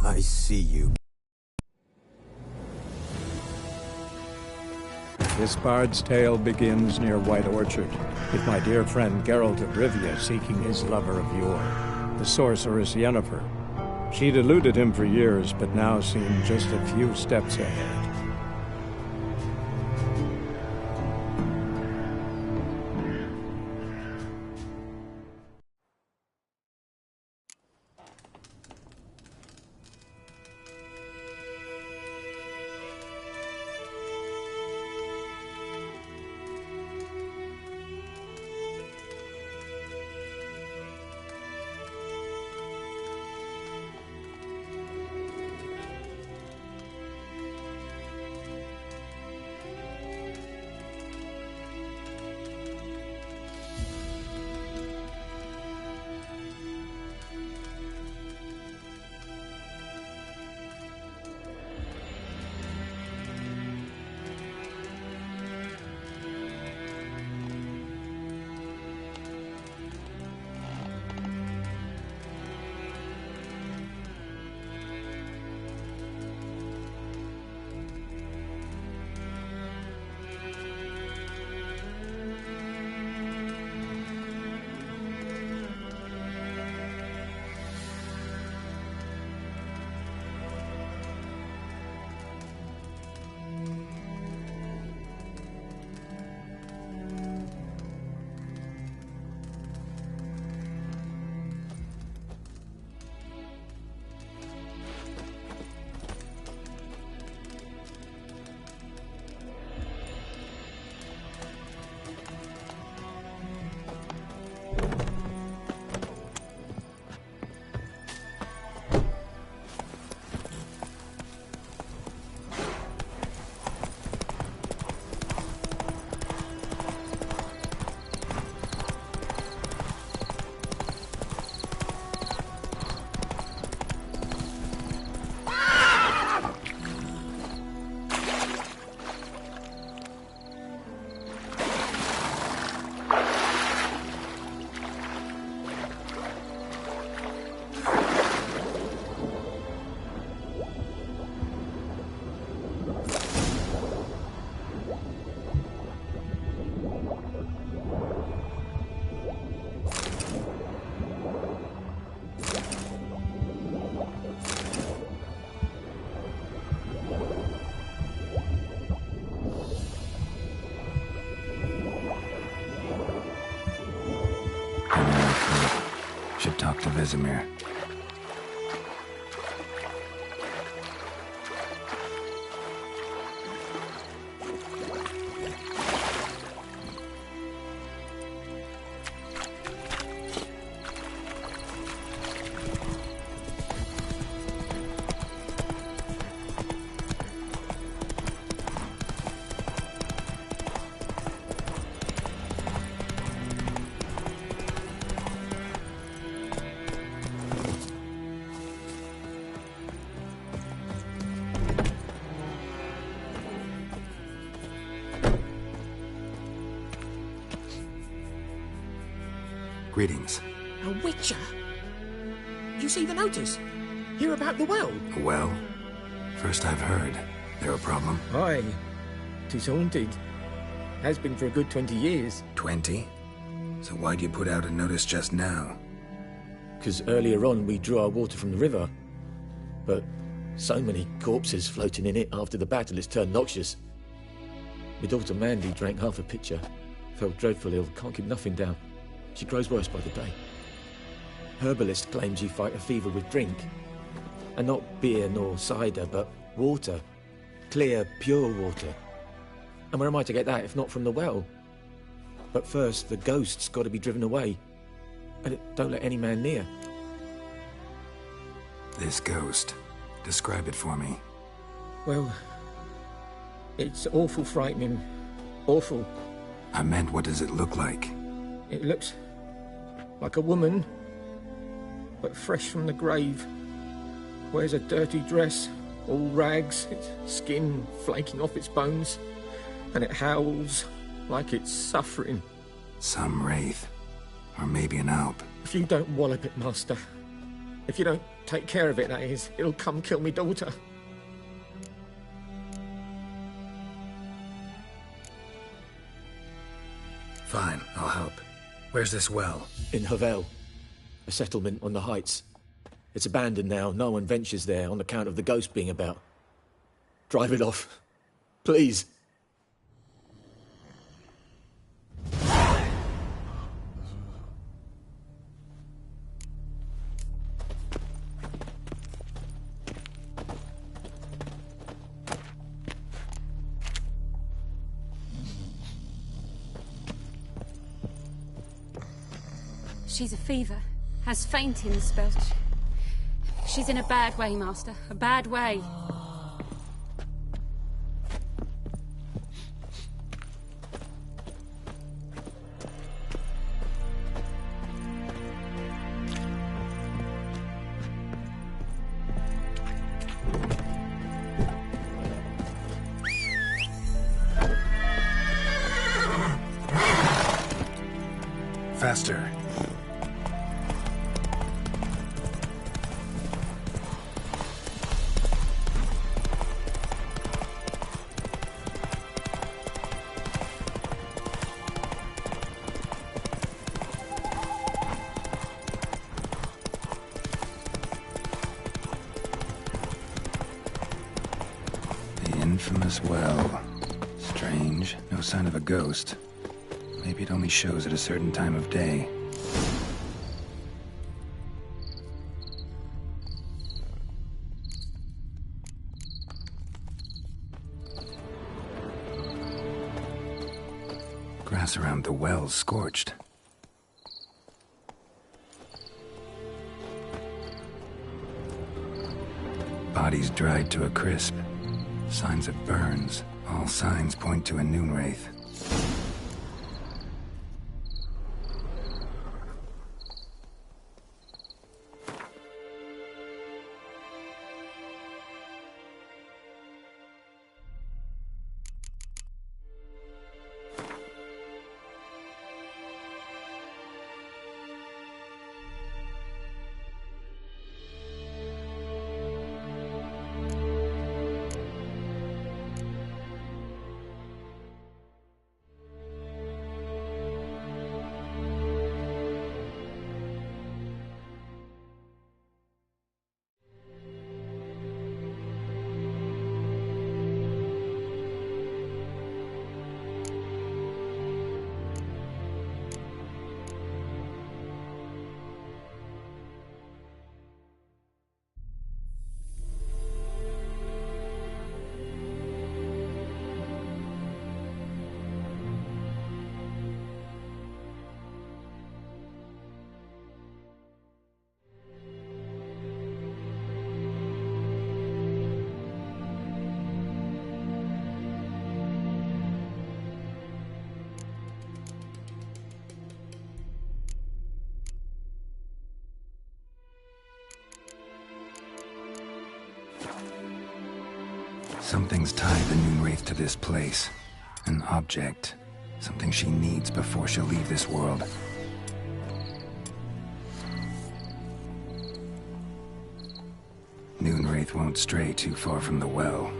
I see you. This bard's tale begins near White Orchard, with my dear friend Geralt of Rivia seeking his lover of yore, the sorceress Yennefer. She'd eluded him for years, but now seemed just a few steps ahead. Should talk to Vesemir. Greetings. A witcher? You see the notice? Hear about the well? A well? First I've heard. There a problem? Aye. 'Tis haunted. Has been for a good 20 years. 20? So why'd you put out a notice just now? 'Cause earlier on we drew our water from the river. But so many corpses floating in it after the battle it's turned noxious. My daughter Mandy drank half a pitcher. Fell dreadful ill, can't keep nothing down. She grows worse by the day. Herbalist claims you fight a fever with drink. And not beer nor cider, but water. Clear, pure water. And where am I to get that if not from the well? But first, the ghost's got to be driven away. And it don't let any man near. This ghost. Describe it for me. Well, it's awful frightening. Awful. I meant, what does it look like? It looks like a woman, but fresh from the grave. Wears a dirty dress, all rags, its skin flaking off its bones, and it howls like it's suffering. Some wraith. Or maybe an alp. If you don't wallop it, Master, If you don't take care of it, that is, it'll come kill me daughter. Fine, I'll help. Where's this well? In Havel, a settlement on the heights. It's abandoned now. No one ventures there on account of the ghost being about. Drive it off. Please. She's a fever. Has fainting spells. She's in a bad way, Master. A bad way. Faster. The infamous well. Strange. No sign of a ghost. Maybe it only shows at a certain time of day. Grass around the well's scorched. Bodies dried to a crisp. Signs of burns. All signs point to a noon wraith. Something's tied the Noon Wraith to this place. An object. Something she needs before she'll leave this world. Noon Wraith won't stray too far from the well.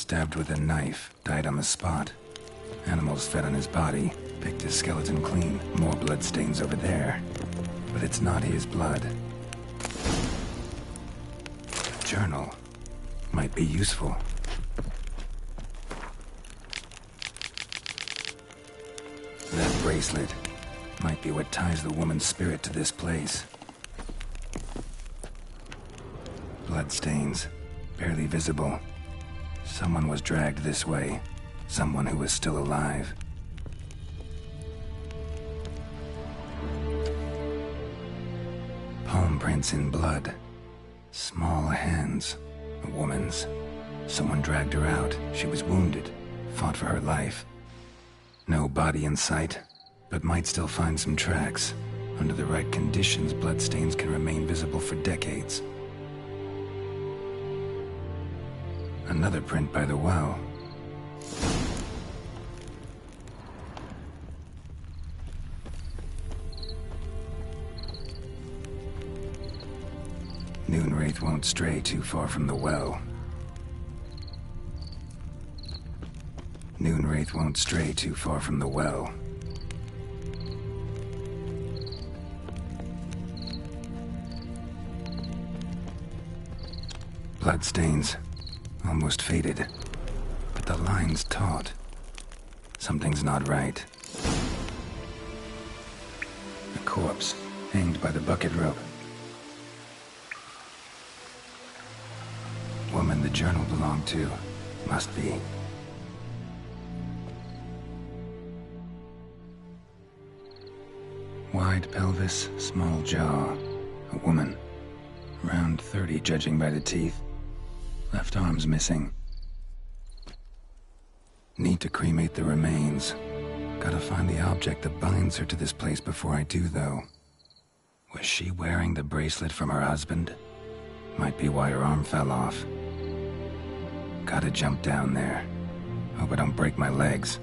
stabbed with a knife, died on the spot. Animals fed on his body, picked his skeleton clean. More bloodstains over there. But it's not his blood. A journal might be useful. That bracelet might be what ties the woman's spirit to this place. Bloodstains, barely visible. Someone was dragged this way. Someone who was still alive. Palm prints in blood. Small hands. A woman's. Someone dragged her out. She was wounded. Fought for her life. No body in sight, but might still find some tracks. Under the right conditions, bloodstains can remain visible for decades. Another print by the well. Noonwraith won't stray too far from the well. Noonwraith won't stray too far from the well. Bloodstains. Almost faded. But the line's taut. Something's not right. A corpse, hanged by the bucket rope. Woman the journal belonged to. Must be. Wide pelvis, small jaw. A woman. Around 30, judging by the teeth. Left arm's missing. Need to cremate the remains. Gotta find the object that binds her to this place before I do, though. Was she wearing the bracelet from her husband? Might be why her arm fell off. Gotta jump down there. Hope I don't break my legs.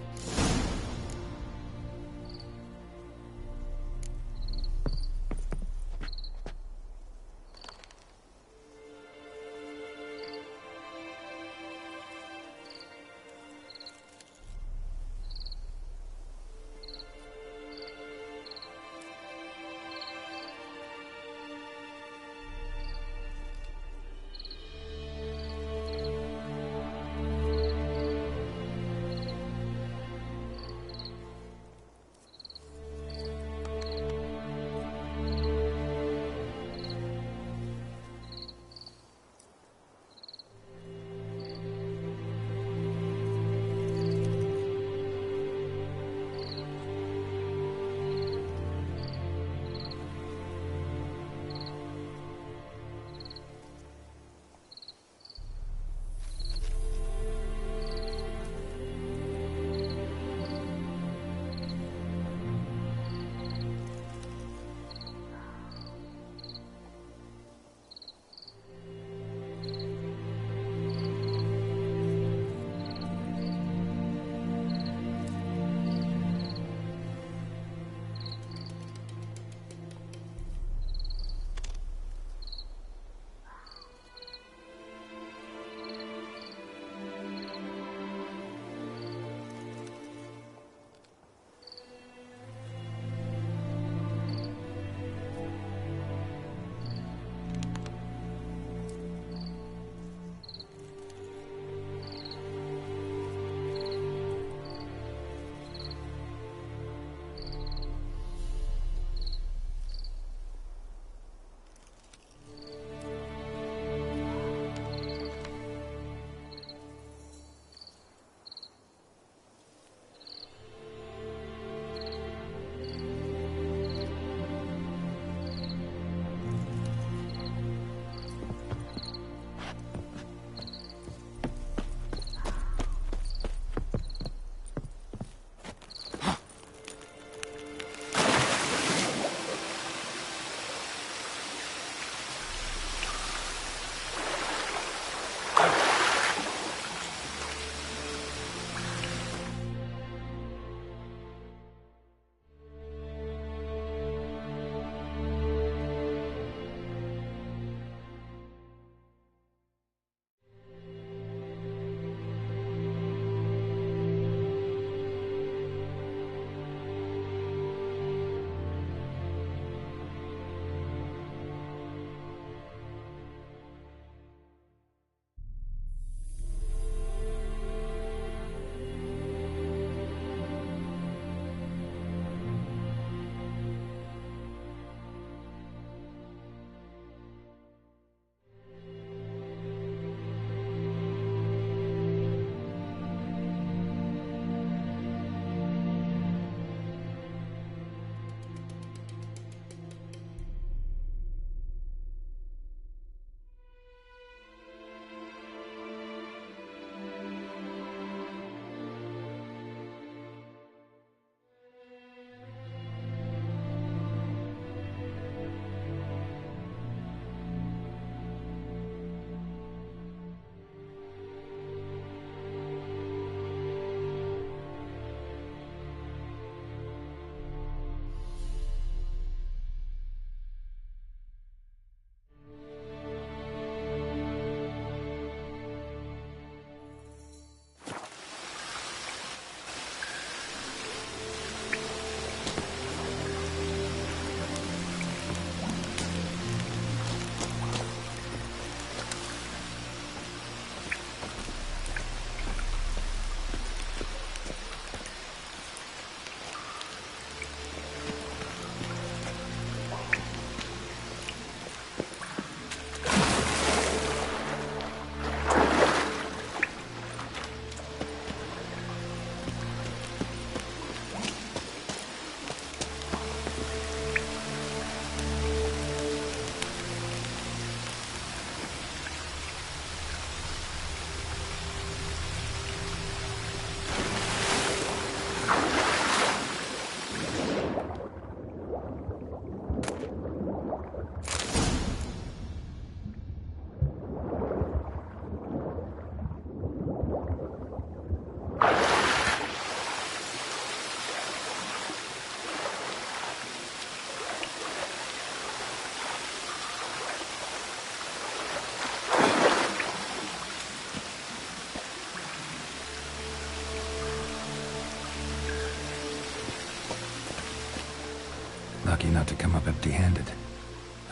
lucky not to come up empty-handed.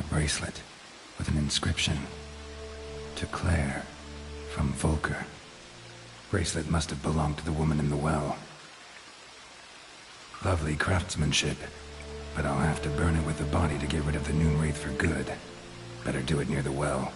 A bracelet with an inscription. To Claire, from Volker. Bracelet must have belonged to the woman in the well. Lovely craftsmanship, but I'll have to burn it with the body to get rid of the Noon Wraith for good. Better do it near the well.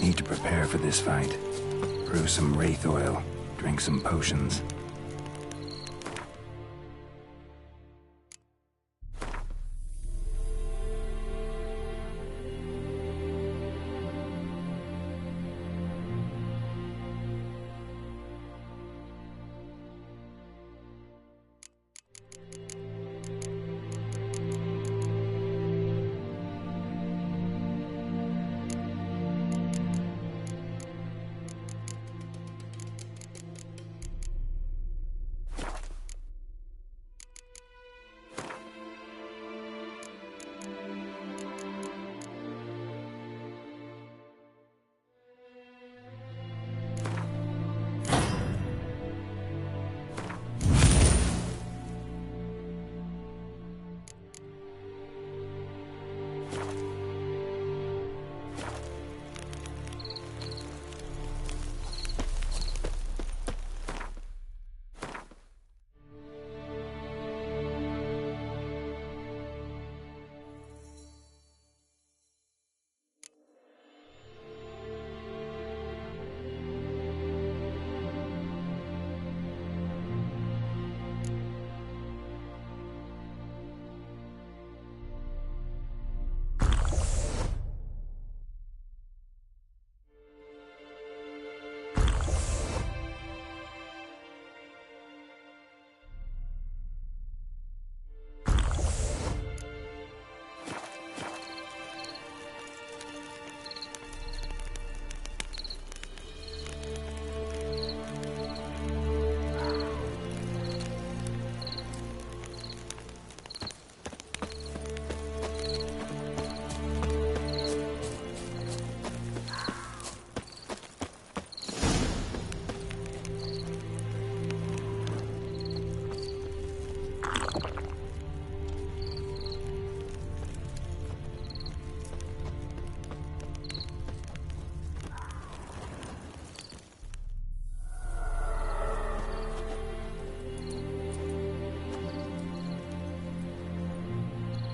Need to prepare for this fight. Brew some wraith oil, drink some potions.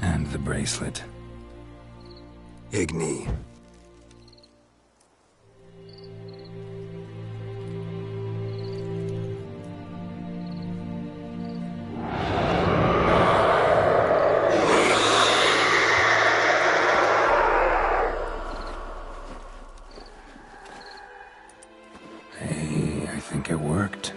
And the bracelet. Igni. Hey, I think it worked.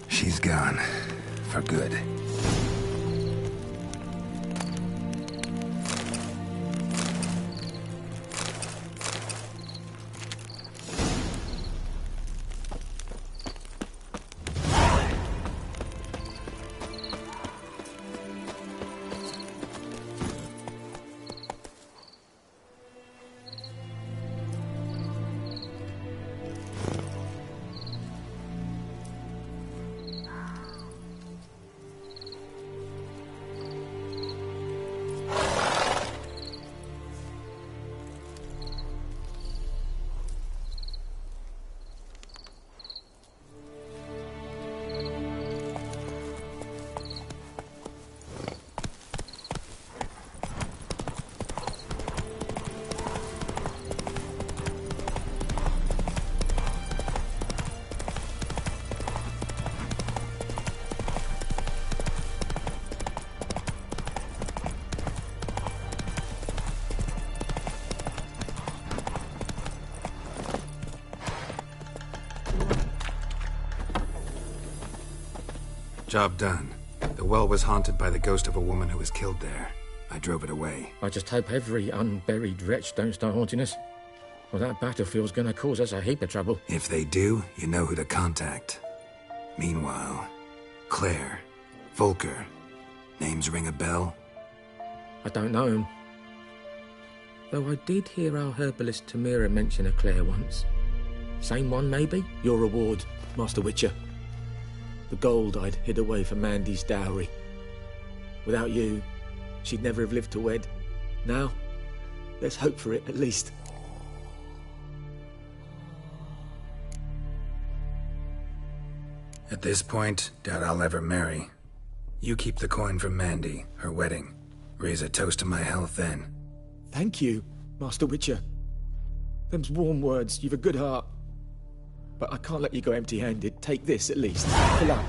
She's gone. For good. Job done. The well was haunted by the ghost of a woman who was killed there. I drove it away. I just hope every unburied wretch don't start haunting us. Well, that battlefield's gonna cause us a heap of trouble. If they do, you know who to contact. Meanwhile, Claire, Volker, names ring a bell? I don't know him. Though I did hear our herbalist Tamira mention a Claire once. Same one, maybe? Your reward, Master Witcher. The gold I'd hid away for Mandy's dowry. Without you, she'd never have lived to wed. Now, let's hope for it, at least. At this point, doubt I'll ever marry. You keep the coin from Mandy, her wedding. Raise a toast to my health then. Thank you, Master Witcher. Them's warm words, you've a good heart. But I can't let you go empty-handed. Take this, at least. For luck.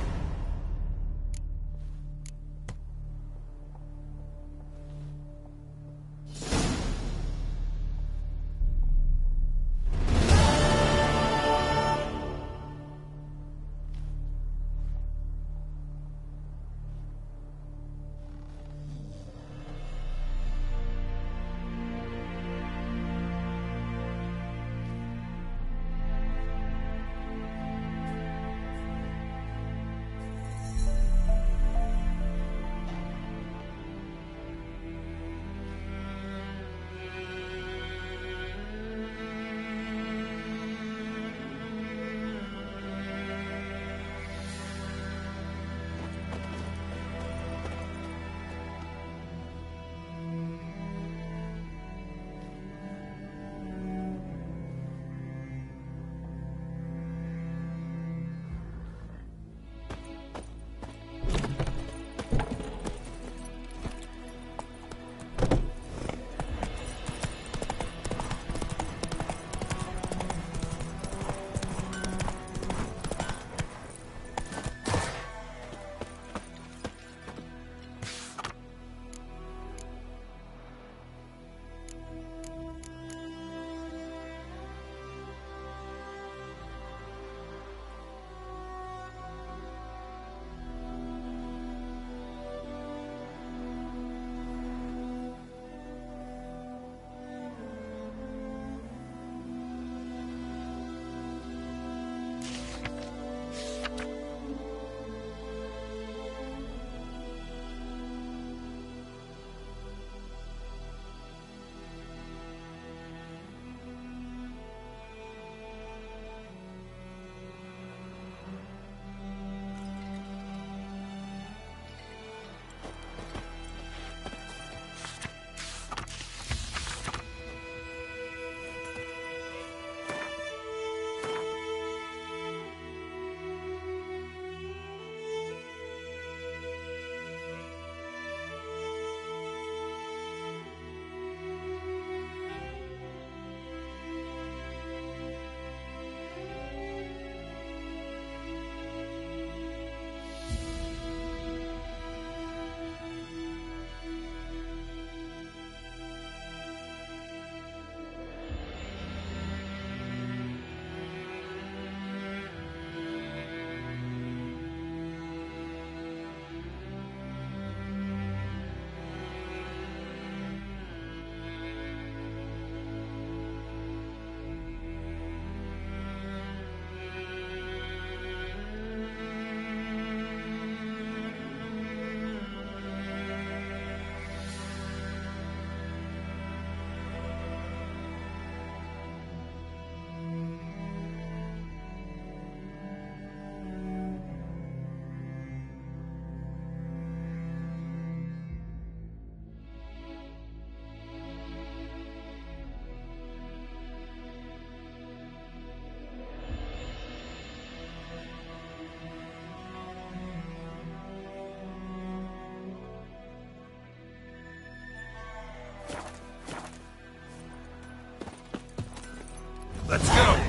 Let's go!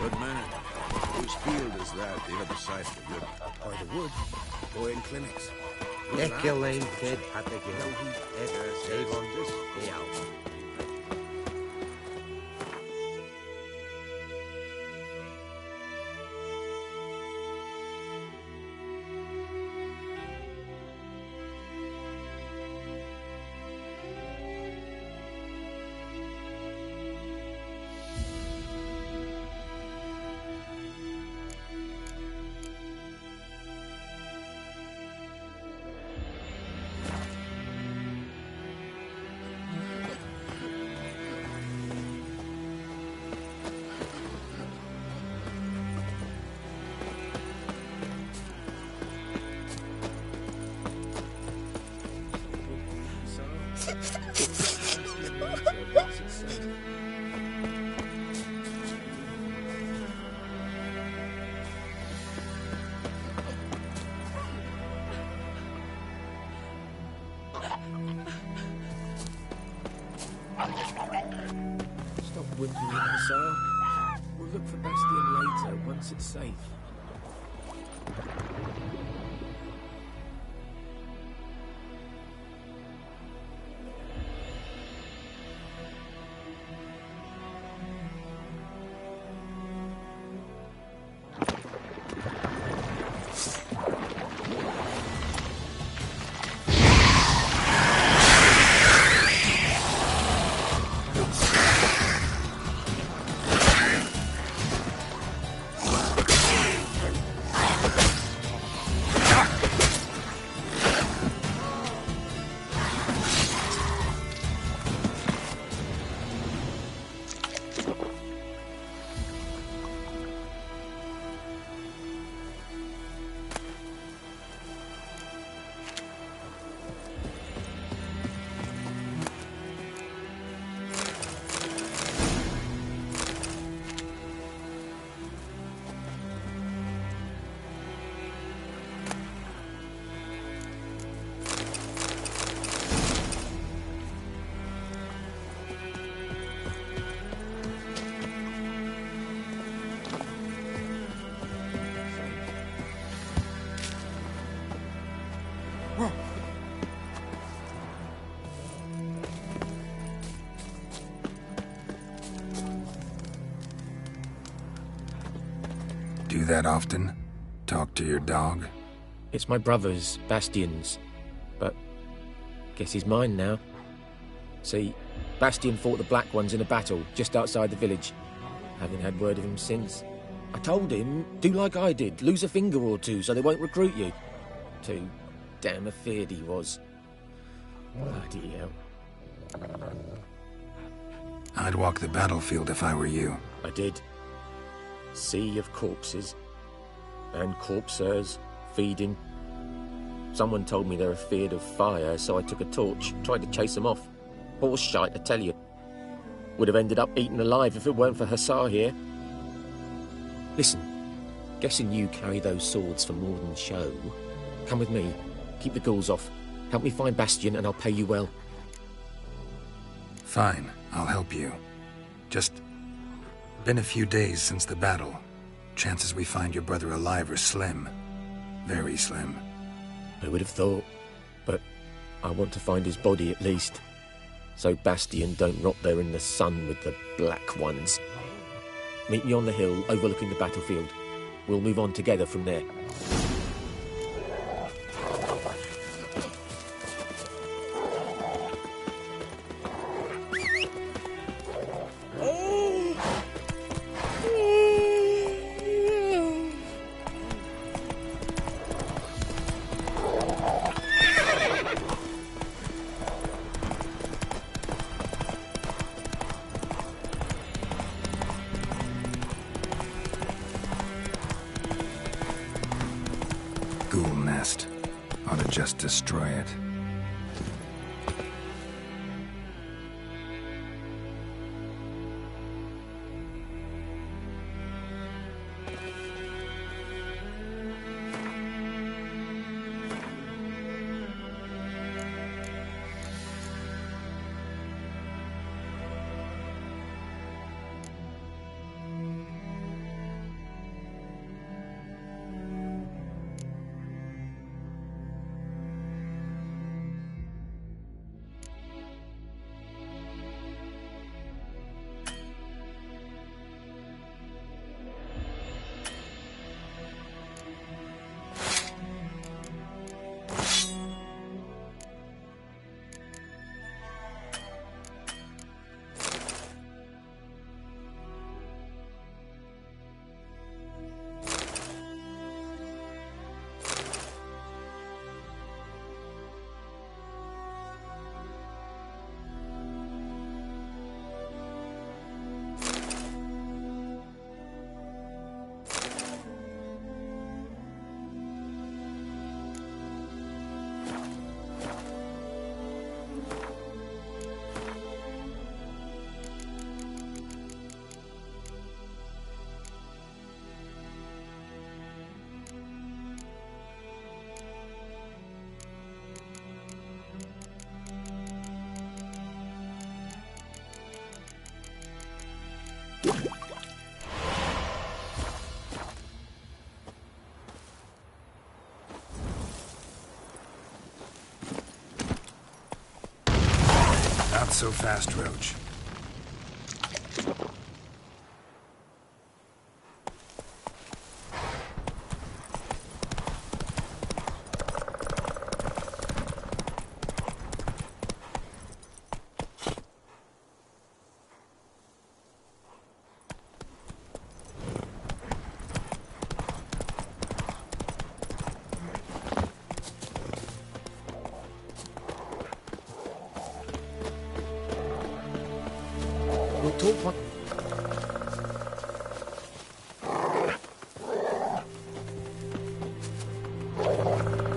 Good man. Whose field is that the other side of the river? Or the wood. Or in clinics. Ekelain kid Patagil, Edgar Savon, Eal. Stop whimpering, Hussar. We'll look for Bastion later, once it's safe. Do that often? Talk to your dog? It's my brother's, Bastion's, but guess he's mine now. See, Bastion fought the Black Ones in a battle just outside the village. Haven't had word of him since. I told him, do like I did, lose a finger or two so they won't recruit you. Too damn afeard he was. Bloody hell. I'd walk the battlefield if I were you. I did. Sea of corpses. And corpsers, feeding. Someone told me they're afeard of fire, so I took a torch, tried to chase them off. Horse shite, I tell you. Would have ended up eaten alive if it weren't for Hussar here. Listen, guessing you carry those swords for more than show. Come with me, keep the ghouls off. Help me find Bastion and I'll pay you well. Fine, I'll help you. Just... been a few days since the battle. Chances we find your brother alive are slim. Very slim. I would have thought, but I want to find his body at least. So Bastion don't rot there in the sun with the Black Ones. Meet me on the hill overlooking the battlefield. We'll move on together from there. destroy it. Not so fast, Roach.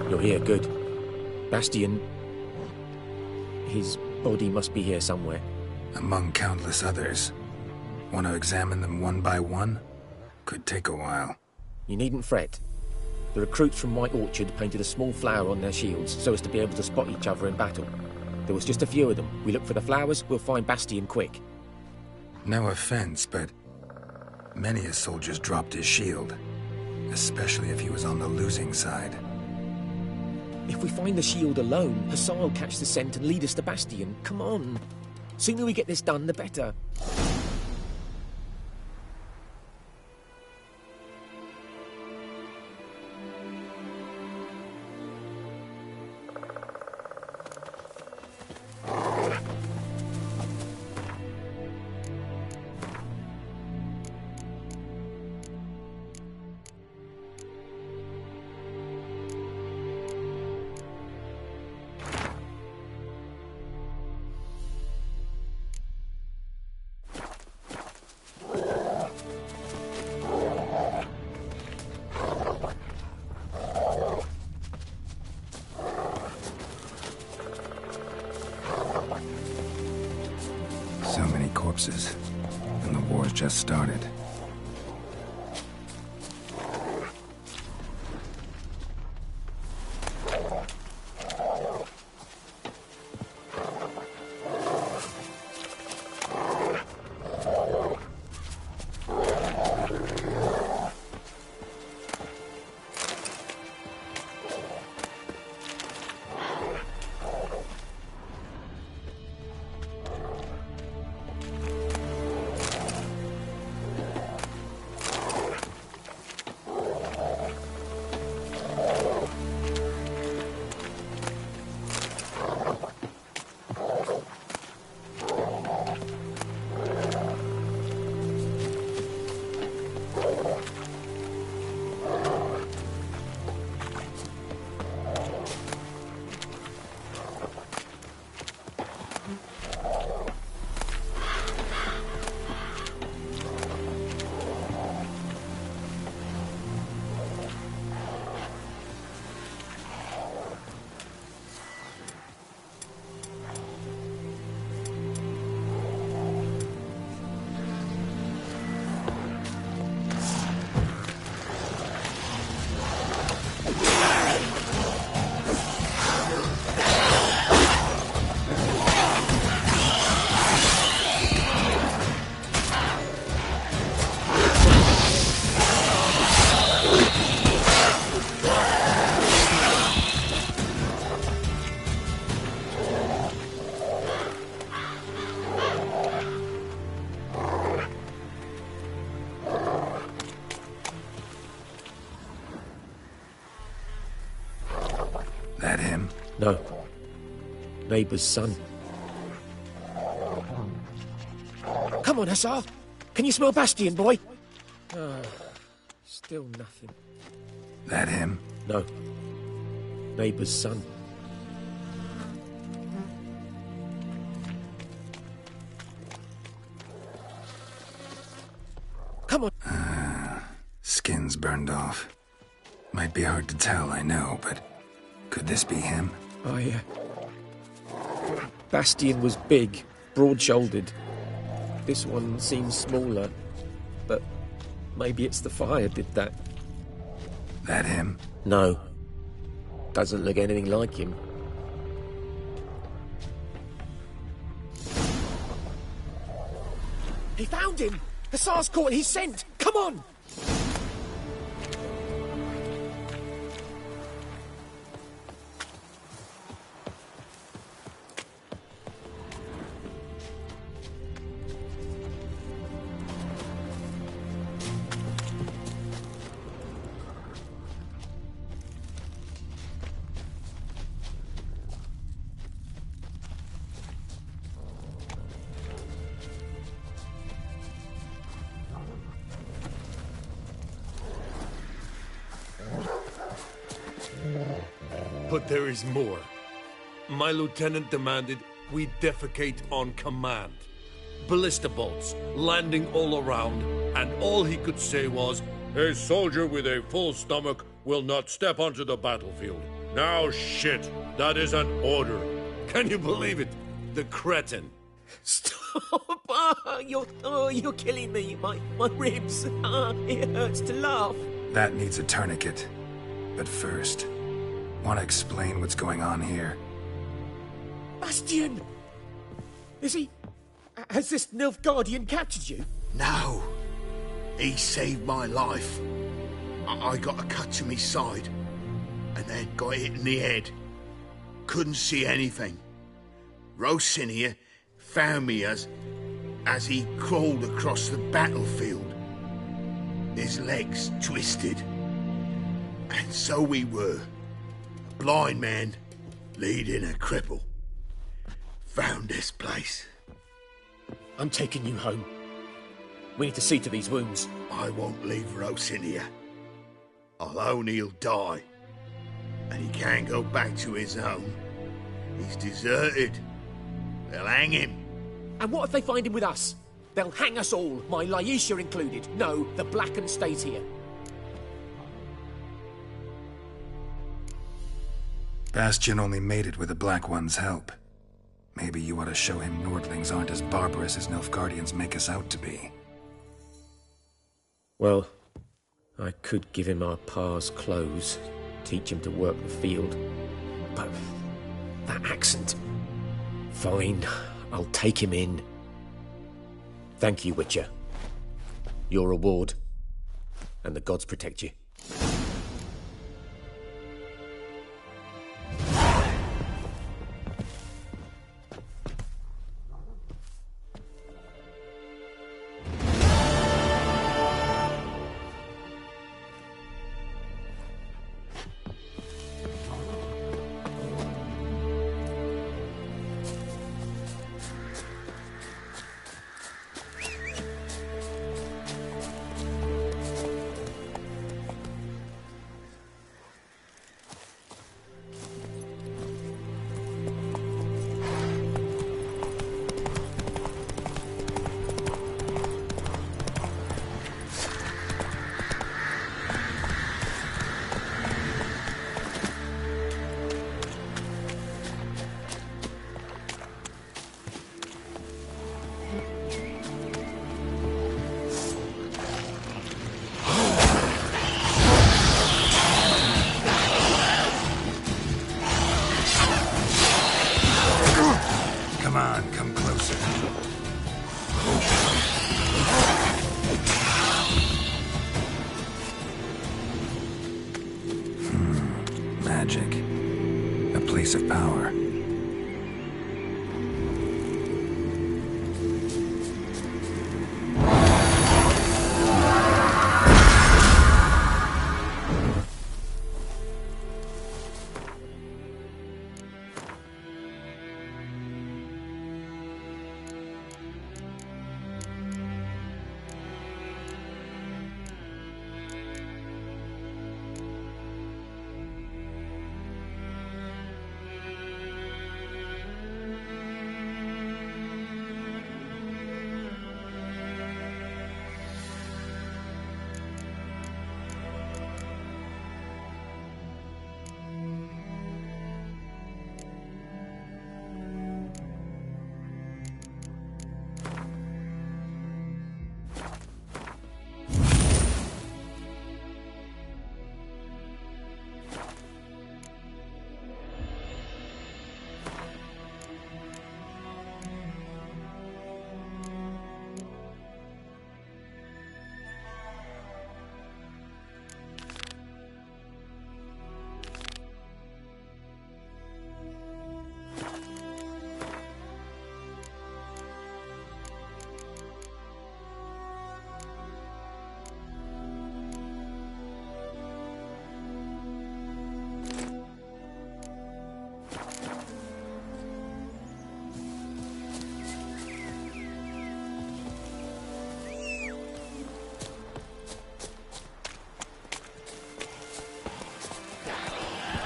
You're here, good. Bastian... his body must be here somewhere. Among countless others. Want to examine them one by one? Could take a while. You needn't fret. The recruits from White Orchard painted a small flower on their shields so as to be able to spot each other in battle. There was just a few of them. We look for the flowers, we'll find Bastian quick. No offense, but many a soldier's dropped his shield. Especially if he was on the losing side. If we find the shield alone, Hassan will catch the scent and lead us to Bastian. Come on. Sooner we get this done, the better. So many corpses, and the war's just started. No. Neighbour's son. Come on, Hussar! Can you smell Bastion, boy? Still nothing. That him? No. Neighbour's son. Come on. Skin's burned off. Might be hard to tell, I know, but could this be him? Bastion was big, broad-shouldered. This one seems smaller, but maybe it's the fire did that. That him? No. Doesn't look anything like him. He found him! Hussar's caught his scent! Come on! But there is more. My lieutenant demanded we defecate on command. Ballista bolts landing all around, and all he could say was, "A soldier with a full stomach will not step onto the battlefield." Now shit, that is an order. Can you believe it? The cretin. Stop! You're killing me. My ribs. It hurts to laugh. That needs a tourniquet. But first, want to explain what's going on here? Bastion! Has this Nilfgaardian captured you? No. He saved my life. I got a cut to my side, and then got hit in the head. Couldn't see anything. Rosinia found me as he crawled across the battlefield. His legs twisted. And so we were. A blind man leading a cripple. Found this place. I'm taking you home. We need to see to these wounds. I won't leave Rosinia. Alone he'll die. And he can't go back to his home. He's deserted. They'll hang him. And what if they find him with us? They'll hang us all, my Laisha included. No, the Blacken stays here. Bastion only made it with the Black One's help. Maybe you ought to show him Nordlings aren't as barbarous as Nilfgaardians make us out to be. Well, I could give him our pa's clothes, teach him to work the field. But that accent... Fine, I'll take him in. Thank you, Witcher. Your reward. And the gods protect you. Magic. A place of power.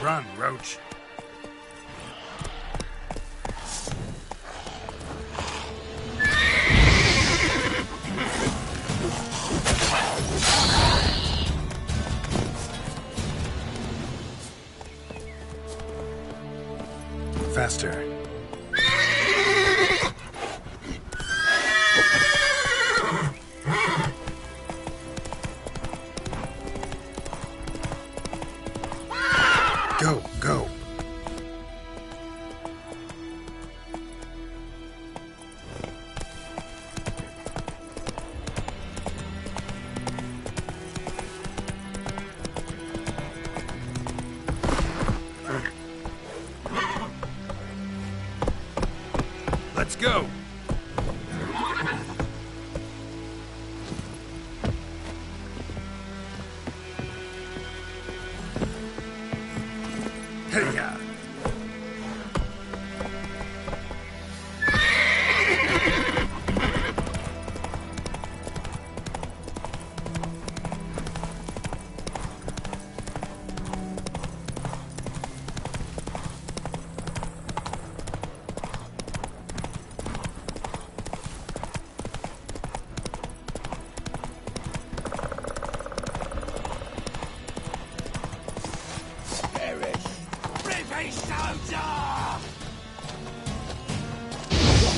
run, Roach. Faster. Go, go. Let's go. Hey-ya.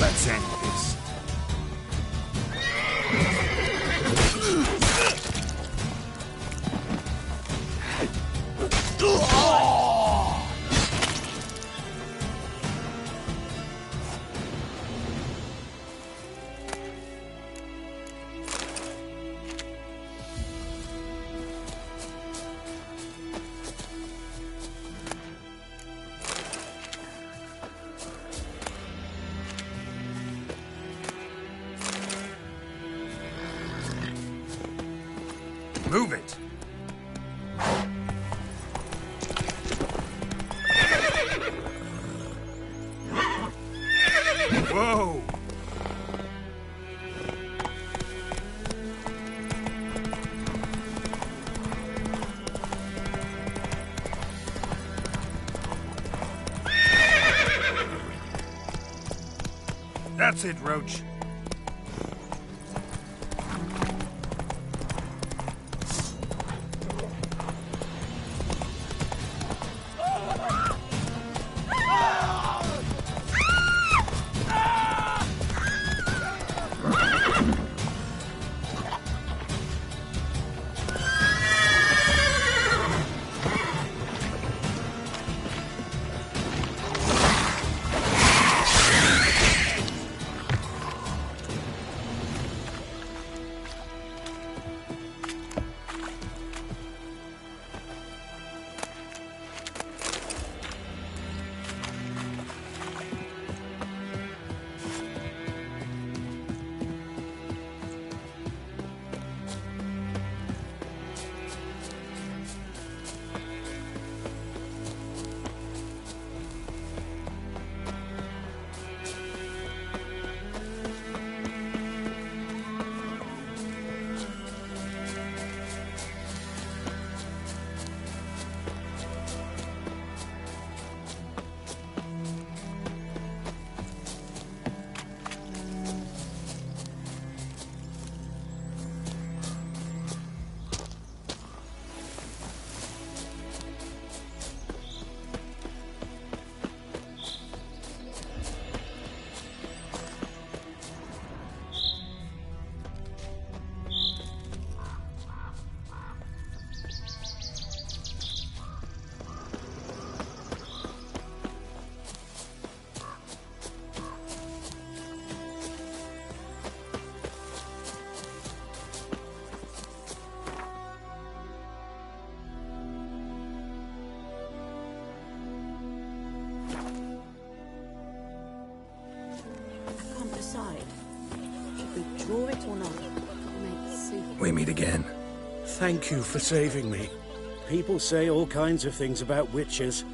Let's end this. Move it! Whoa! That's it, Roach. Draw it or not? Make soup. We meet again. Thank you for saving me. People say all kinds of things about witches,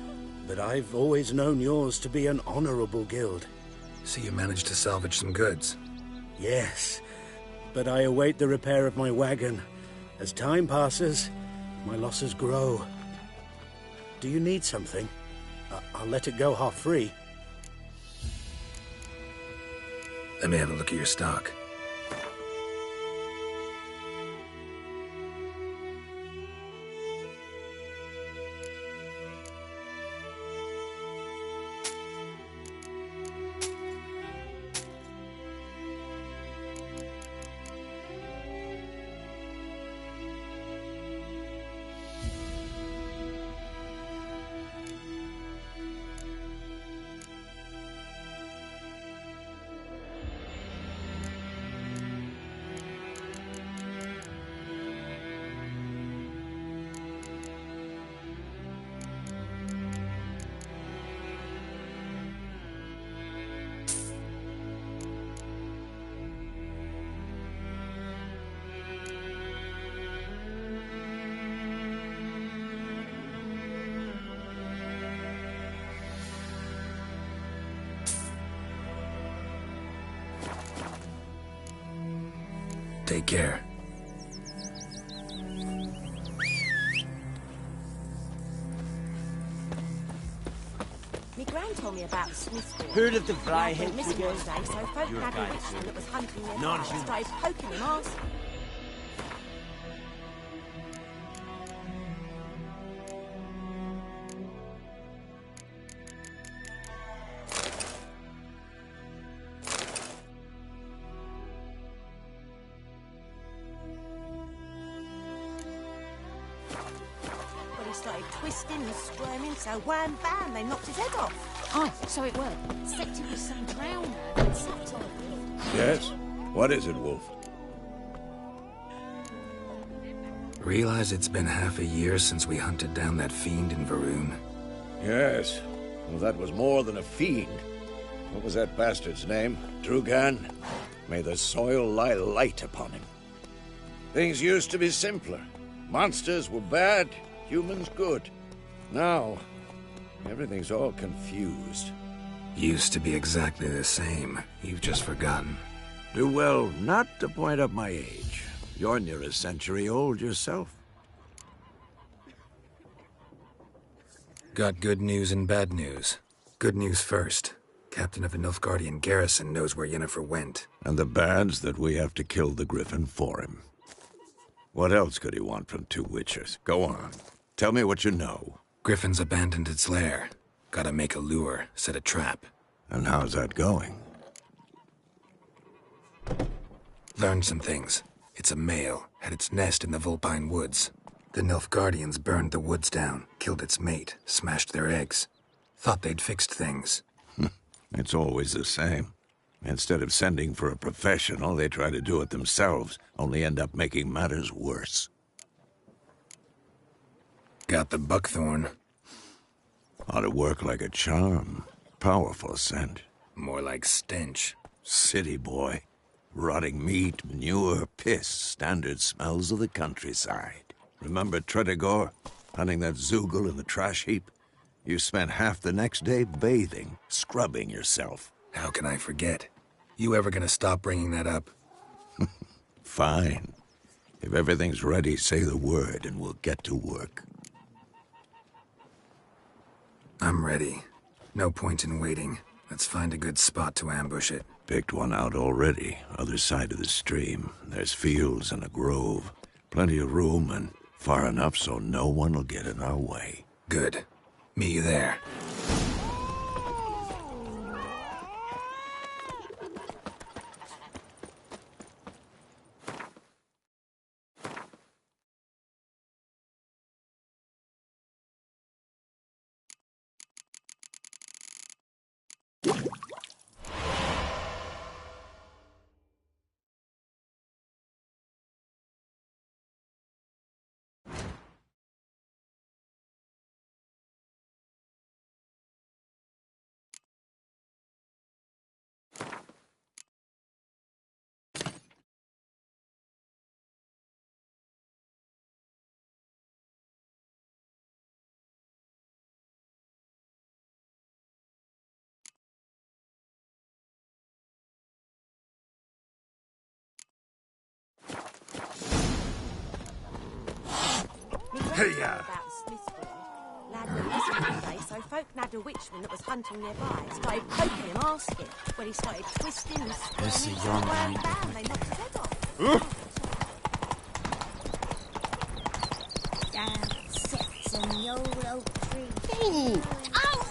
but I've always known yours to be an honorable guild. So you managed to salvage some goods? Yes, but I await the repair of my wagon. As time passes, my losses grow. Do you need something? I'll let it go half-free. Let me have a look at your stock. Take care. Me gran told me about Smithfield. Heard of the He fly had been heads missing again? one day, so folk You're a nabbed guy, him sir. that was hunting their Non-human. started poking him, asking. Well, he started twisting and squirming, so wham bam, they knocked his head off. Oh, so it worked. Except it was some drowner that sucked on. Yes? What is it, Wolf? Realize it's been half a year since we hunted down that fiend in Varun? Yes. Well, that was more than a fiend. What was that bastard's name? Drugan? May the soil lie light upon him. Things used to be simpler. Monsters were bad, humans good. Now, everything's all confused. Used to be exactly the same. You've just forgotten. Do well not to point up my age. You're near a century old yourself. Got good news and bad news. Good news first. Captain of a Nilfgaardian garrison knows where Yennefer went. And the bad's that we have to kill the Griffin for him. What else could he want from two witchers? Go on. Tell me what you know. Griffin's abandoned its lair. Gotta make a lure, set a trap. And how's that going? Learned some things. It's a male, had its nest in the Vulpine Woods. The Nilfgaardians burned the woods down, killed its mate, smashed their eggs. Thought they'd fixed things. It's always the same. Instead of sending for a professional, they try to do it themselves, only end up making matters worse. Got the buckthorn. Ought to work like a charm. Powerful scent. More like stench. City boy. Rotting meat, manure, piss, standard smells of the countryside. Remember Tredegor? Hunting that Zoogle in the trash heap? You spent half the next day bathing, scrubbing yourself. How can I forget? You ever gonna stop bringing that up? Fine. If everything's ready, say the word and we'll get to work. I'm ready. No point in waiting. Let's find a good spot to ambush it. Picked one out already, other side of the stream. There's fields and a grove. Plenty of room and far enough so no one will get in our way. Good. Meet you there. Me gran told me about Smithfield. Lad that So folk nabbed a witchman that was hunting nearby, started poking him, asking. When he started twisting and squirming, so wham, bam, they knocked his head off. Down sits in the old oak tree. Ow!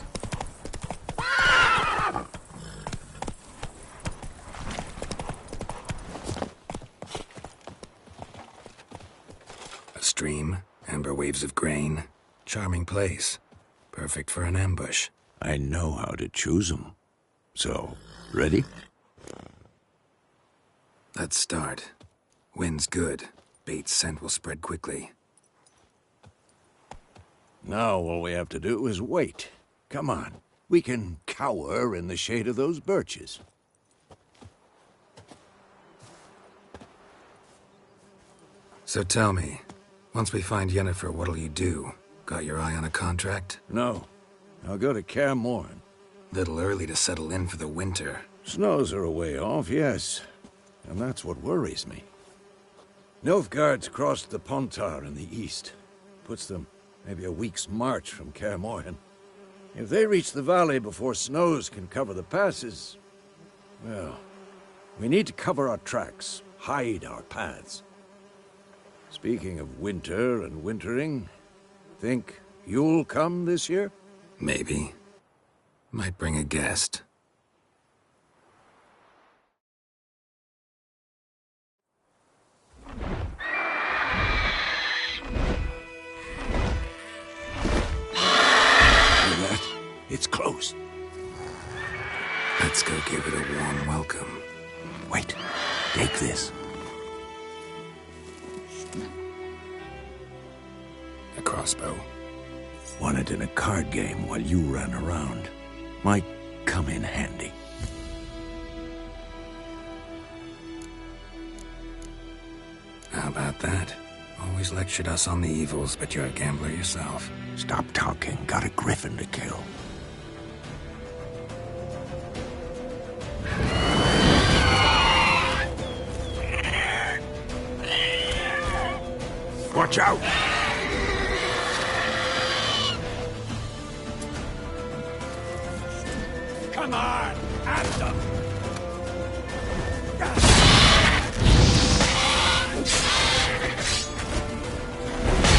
A stream, amber waves of grain. Charming place. Perfect for an ambush. I know how to choose 'em. So, ready? Let's start. Wind's good. Bait's scent will spread quickly. Now all we have to do is wait. Come on. We can cower in the shade of those birches. So tell me, once we find Yennefer, what'll you do? Got your eye on a contract? No. I'll go to Kaer Morhen. Little early to settle in for the winter. Snows are a way off, yes. And that's what worries me. Nilfgaard's crossed the Pontar in the east. Puts them maybe a week's march from Kaer Morhen. If they reach the valley before snows can cover the passes, well, we need to cover our tracks, hide our paths. Speaking of winter and wintering, think you'll come this year? Maybe. Might bring a guest. It's close. Let's go give it a warm welcome. Wait, take this. A crossbow. Won it in a card game while you ran around. Might come in handy. How about that? Always lectured us on the evils, but you're a gambler yourself. Stop talking. Got a griffin to kill. Watch out! Come on! At them!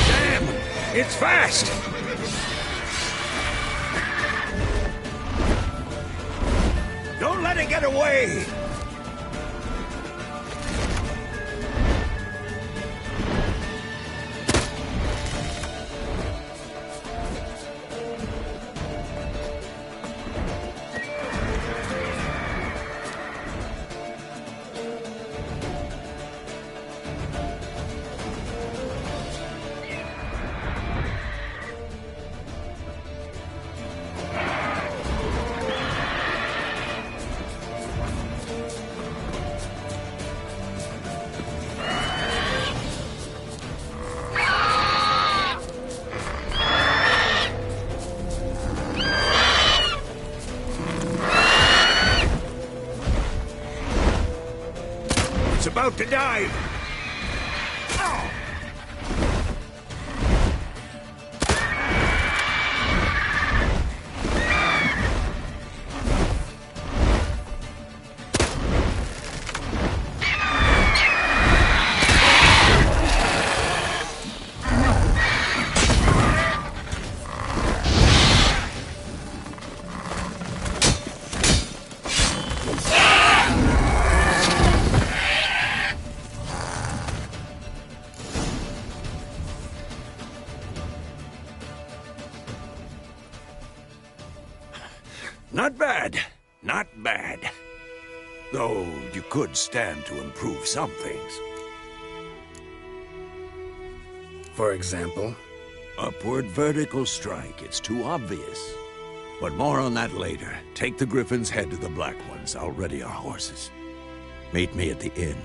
Damn! It's fast! Don't let it get away! About to die. Not bad. Not bad. Though you could stand to improve some things. For example? Upward vertical strike. It's too obvious. But more on that later. Take the Griffin's head to the Black Ones. I'll ready our horses. Meet me at the inn.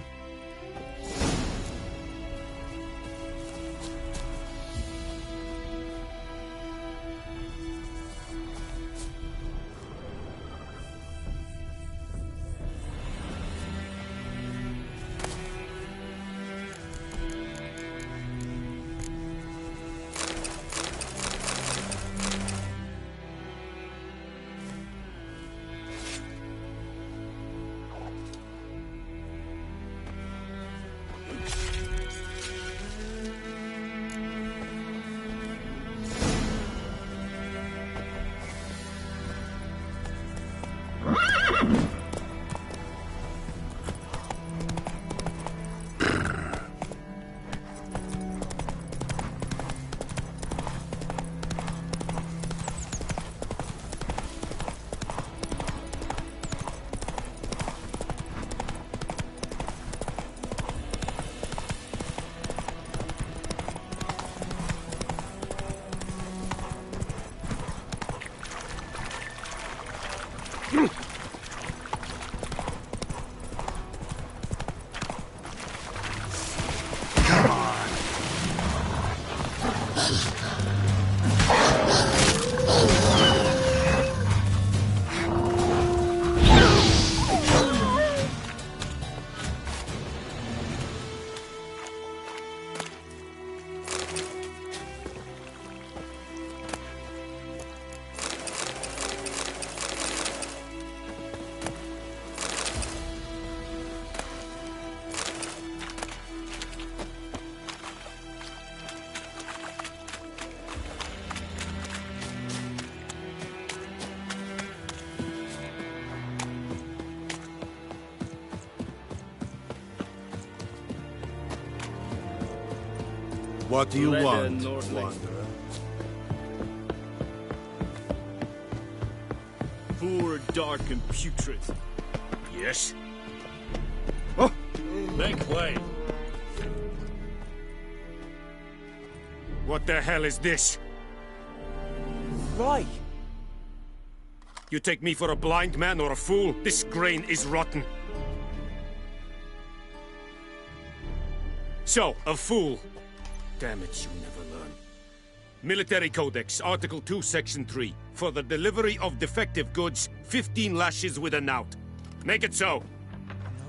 What do you want, wanderer? Poor, dark, and putrid. Yes? Oh! Make way! What the hell is this? Right. You take me for a blind man or a fool? This grain is rotten. So, a fool. Damn it, you never learn. Military Codex, Article 2, Section 3. For the delivery of defective goods, 15 lashes with a knout. Make it so.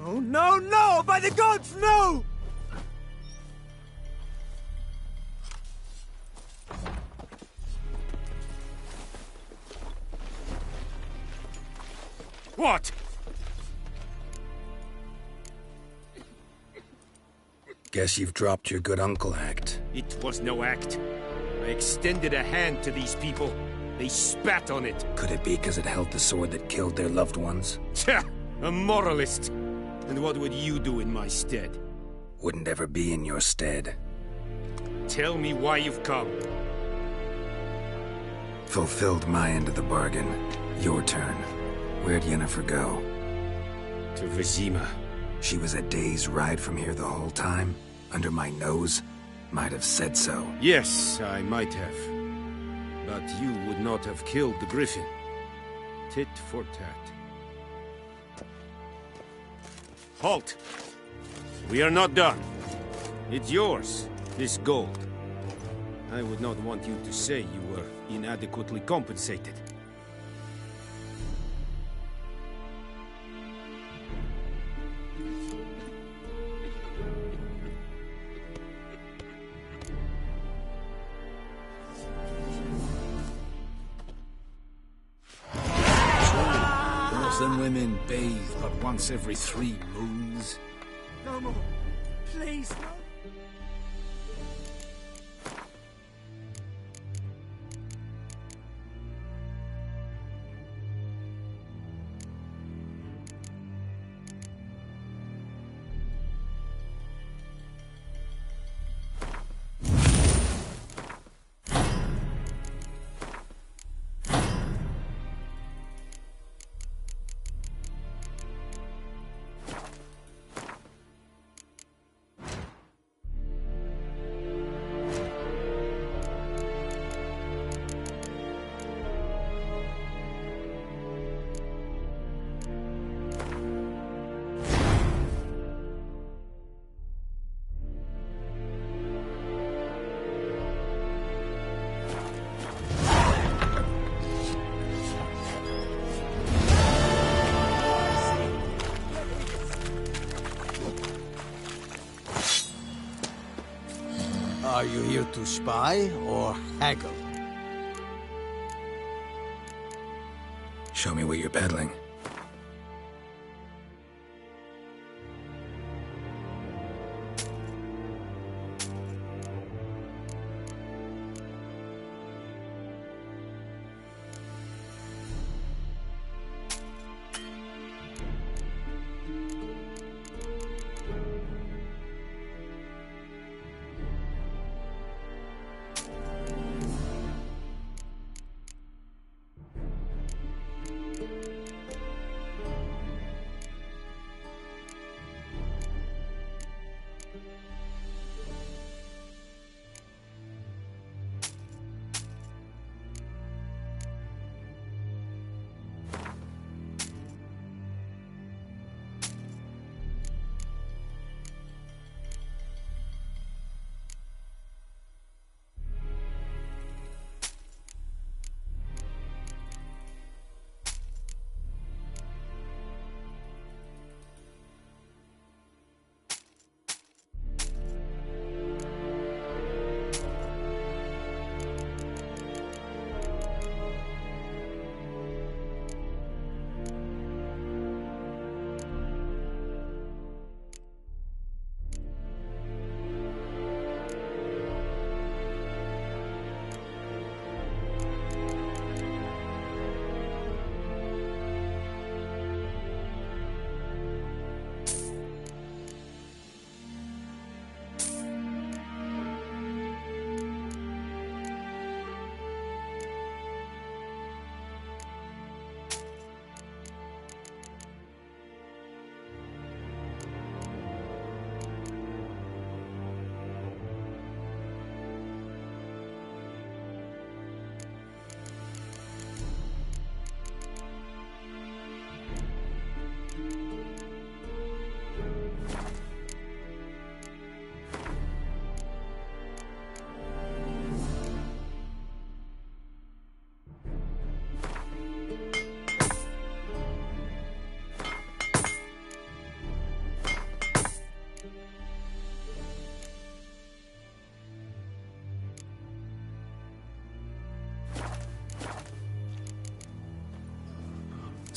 No, no, no! By the gods, no! What? Guess you've dropped your good uncle act. It was no act. I extended a hand to these people. They spat on it. Could it be because it held the sword that killed their loved ones? Tja, a moralist. And what would you do in my stead? Wouldn't ever be in your stead. Tell me why you've come. Fulfilled my end of the bargain. Your turn. Where'd Yennefer go? To Vizima. She was a day's ride from here the whole time? Under my nose? Might have said so. Yes, I might have. But you would not have killed the griffin. Tit for tat. Halt! We are not done. It's yours, this gold. I would not want you to say you were inadequately compensated. Them women bathe but once every 3 moons. No more. Please, no. Are you here to spy or haggle? Show me what you're peddling.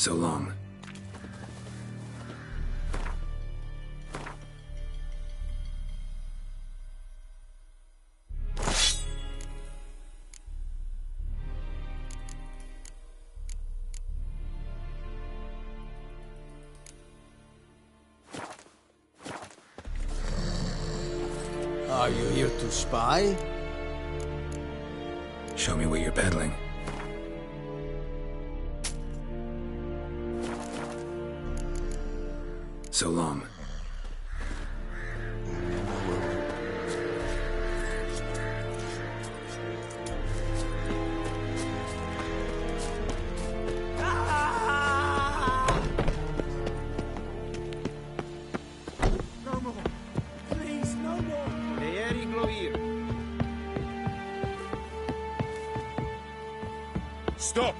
So long. Are you here to spy? Show me what you're peddling. So long. No more. Please, no more. Stop!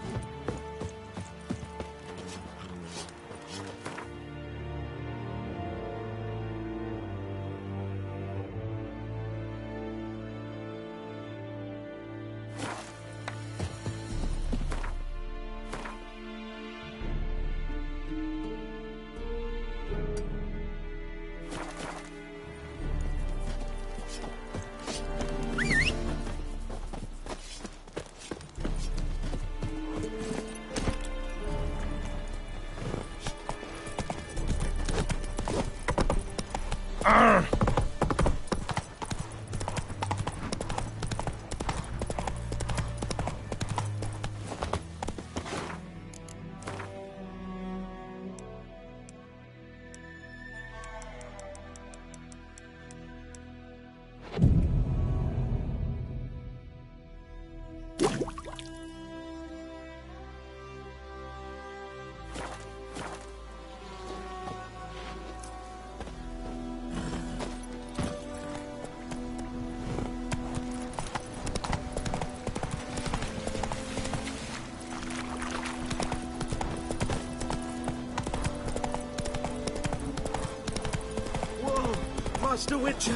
Master Witcher!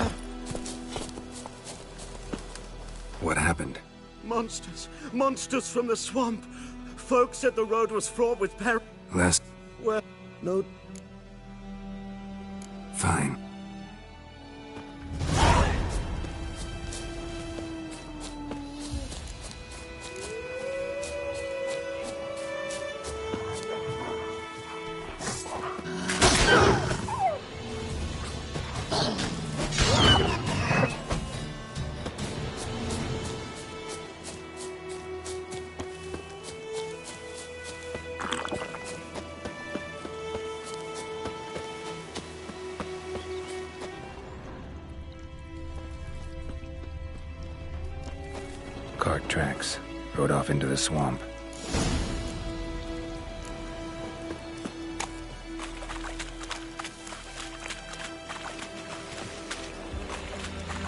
What happened? Monsters! Monsters from the swamp! Folk said the road was fraught with peril. Les. Well, no. Fine. Cart tracks. Rode off into the swamp.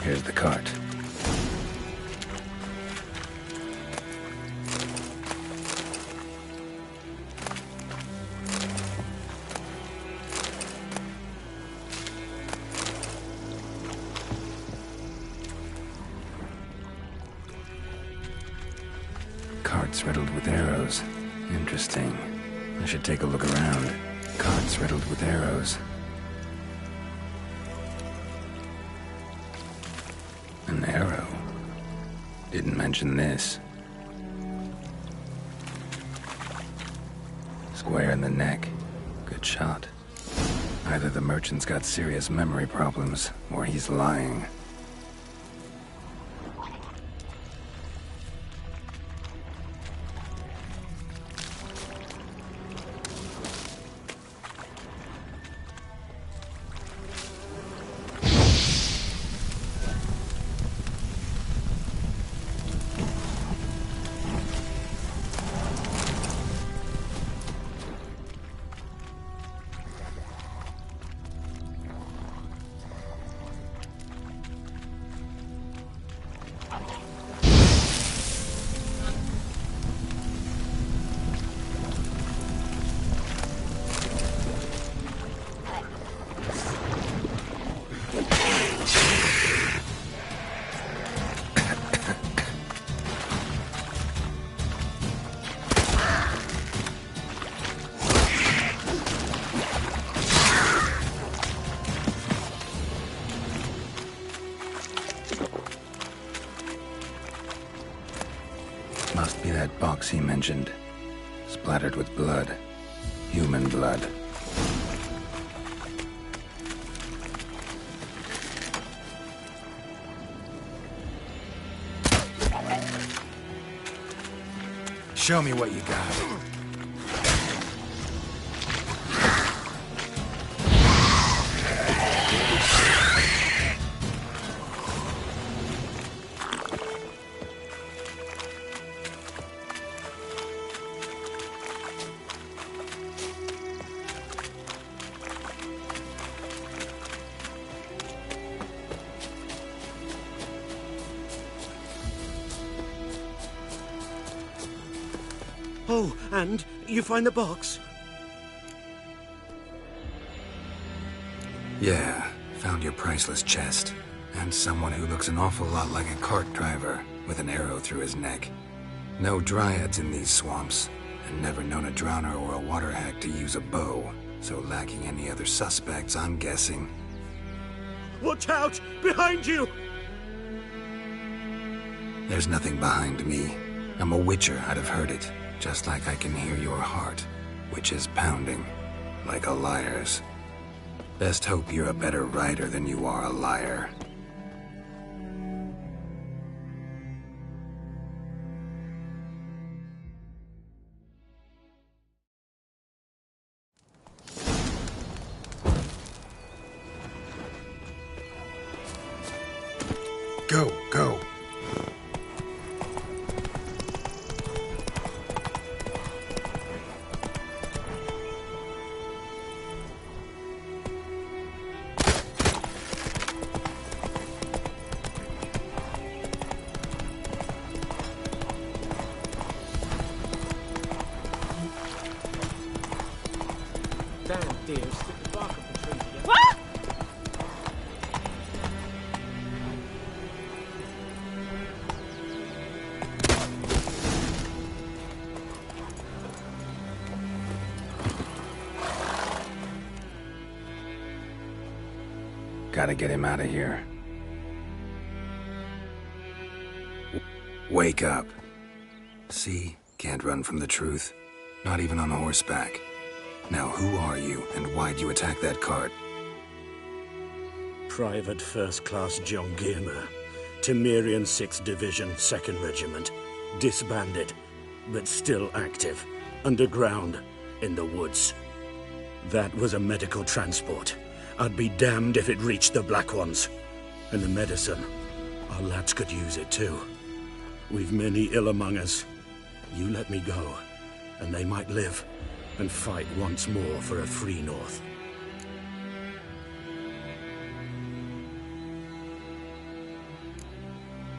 Here's the cart. Carts riddled with arrows. Interesting. I should take a look around. Carts riddled with arrows. An arrow. Didn't mention this. Square in the neck. Good shot. Either the merchant's got serious memory problems, or he's lying. box he mentioned. Splattered with blood. Human blood. Show me what you got. Oh, and you find the box? Yeah, found your priceless chest. And someone who looks an awful lot like a cart driver, with an arrow through his neck. No dryads in these swamps, and never known a drowner or a water hack to use a bow, so lacking any other suspects, I'm guessing. Watch out! Behind you! There's nothing behind me. I'm a witcher, I'd have heard it. Just like I can hear your heart, which is pounding, like a liar's. Best hope you're a better writer than you are a liar. Go, go. Damn, dear, stick the bark up the tree together. What? Gotta get him out of here. Wake up. See? Can't run from the truth. Not even on horseback. Now who are you, and why'd you attack that cart? Private First Class John Giermer, Temerian 6th Division, 2nd Regiment. Disbanded, but still active. Underground, in the woods. That was a medical transport. I'd be damned if it reached the Black Ones. And the medicine, our lads could use it too. We've many ill among us. You let me go, and they might live, and fight once more for a free North.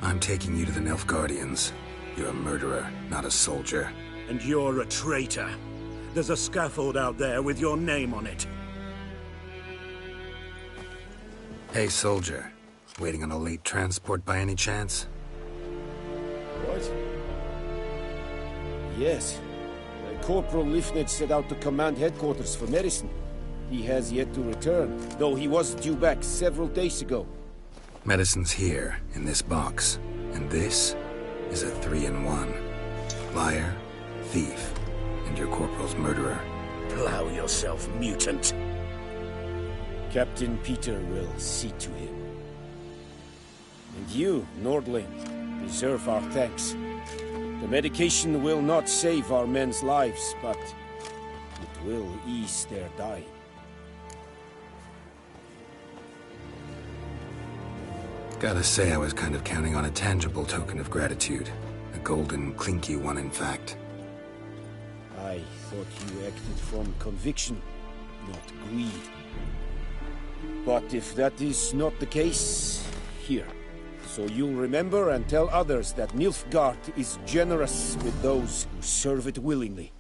I'm taking you to the Nilfgaardians. You're a murderer, not a soldier. And you're a traitor. There's a scaffold out there with your name on it. Hey, soldier. Waiting on a late transport by any chance? What? Yes. Corporal Lifnitz set out to command headquarters for medicine. He has yet to return, though he was due back several days ago. Medicine's here, in this box. And this is a 3-in-1. Liar, thief, and your corporal's murderer. Plow yourself, mutant. Captain Peter will see to him. And you, Nordling, deserve our thanks. The medication will not save our men's lives, but it will ease their dying. Gotta say, I was kind of counting on a tangible token of gratitude. A golden, clinky one, in fact. I thought you acted from conviction, not greed. But if that is not the case, here. So you'll remember and tell others that Nilfgaard is generous with those who serve it willingly.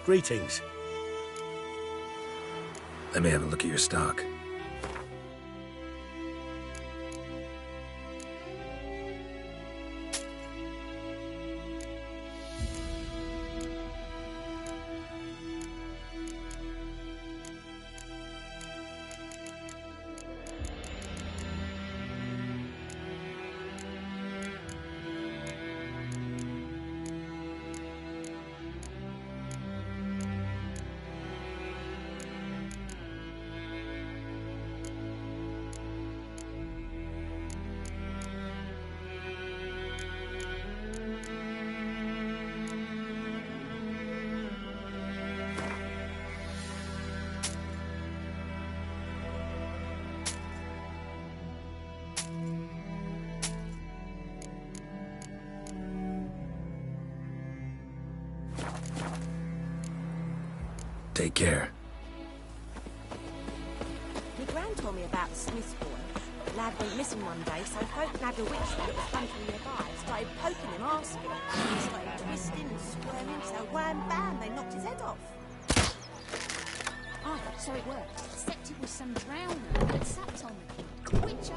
Greetings. Let me have a look at your stock. Take care. My gran told me about the Smith boy. Lad went missing one day, so folk nabbed a witch that was hunting nearby. Started poking him, asking. He started twisting and squirming, so wham bam, they knocked his head off. Oh, so it worked. Except it was some drowner that sat on the Witcher.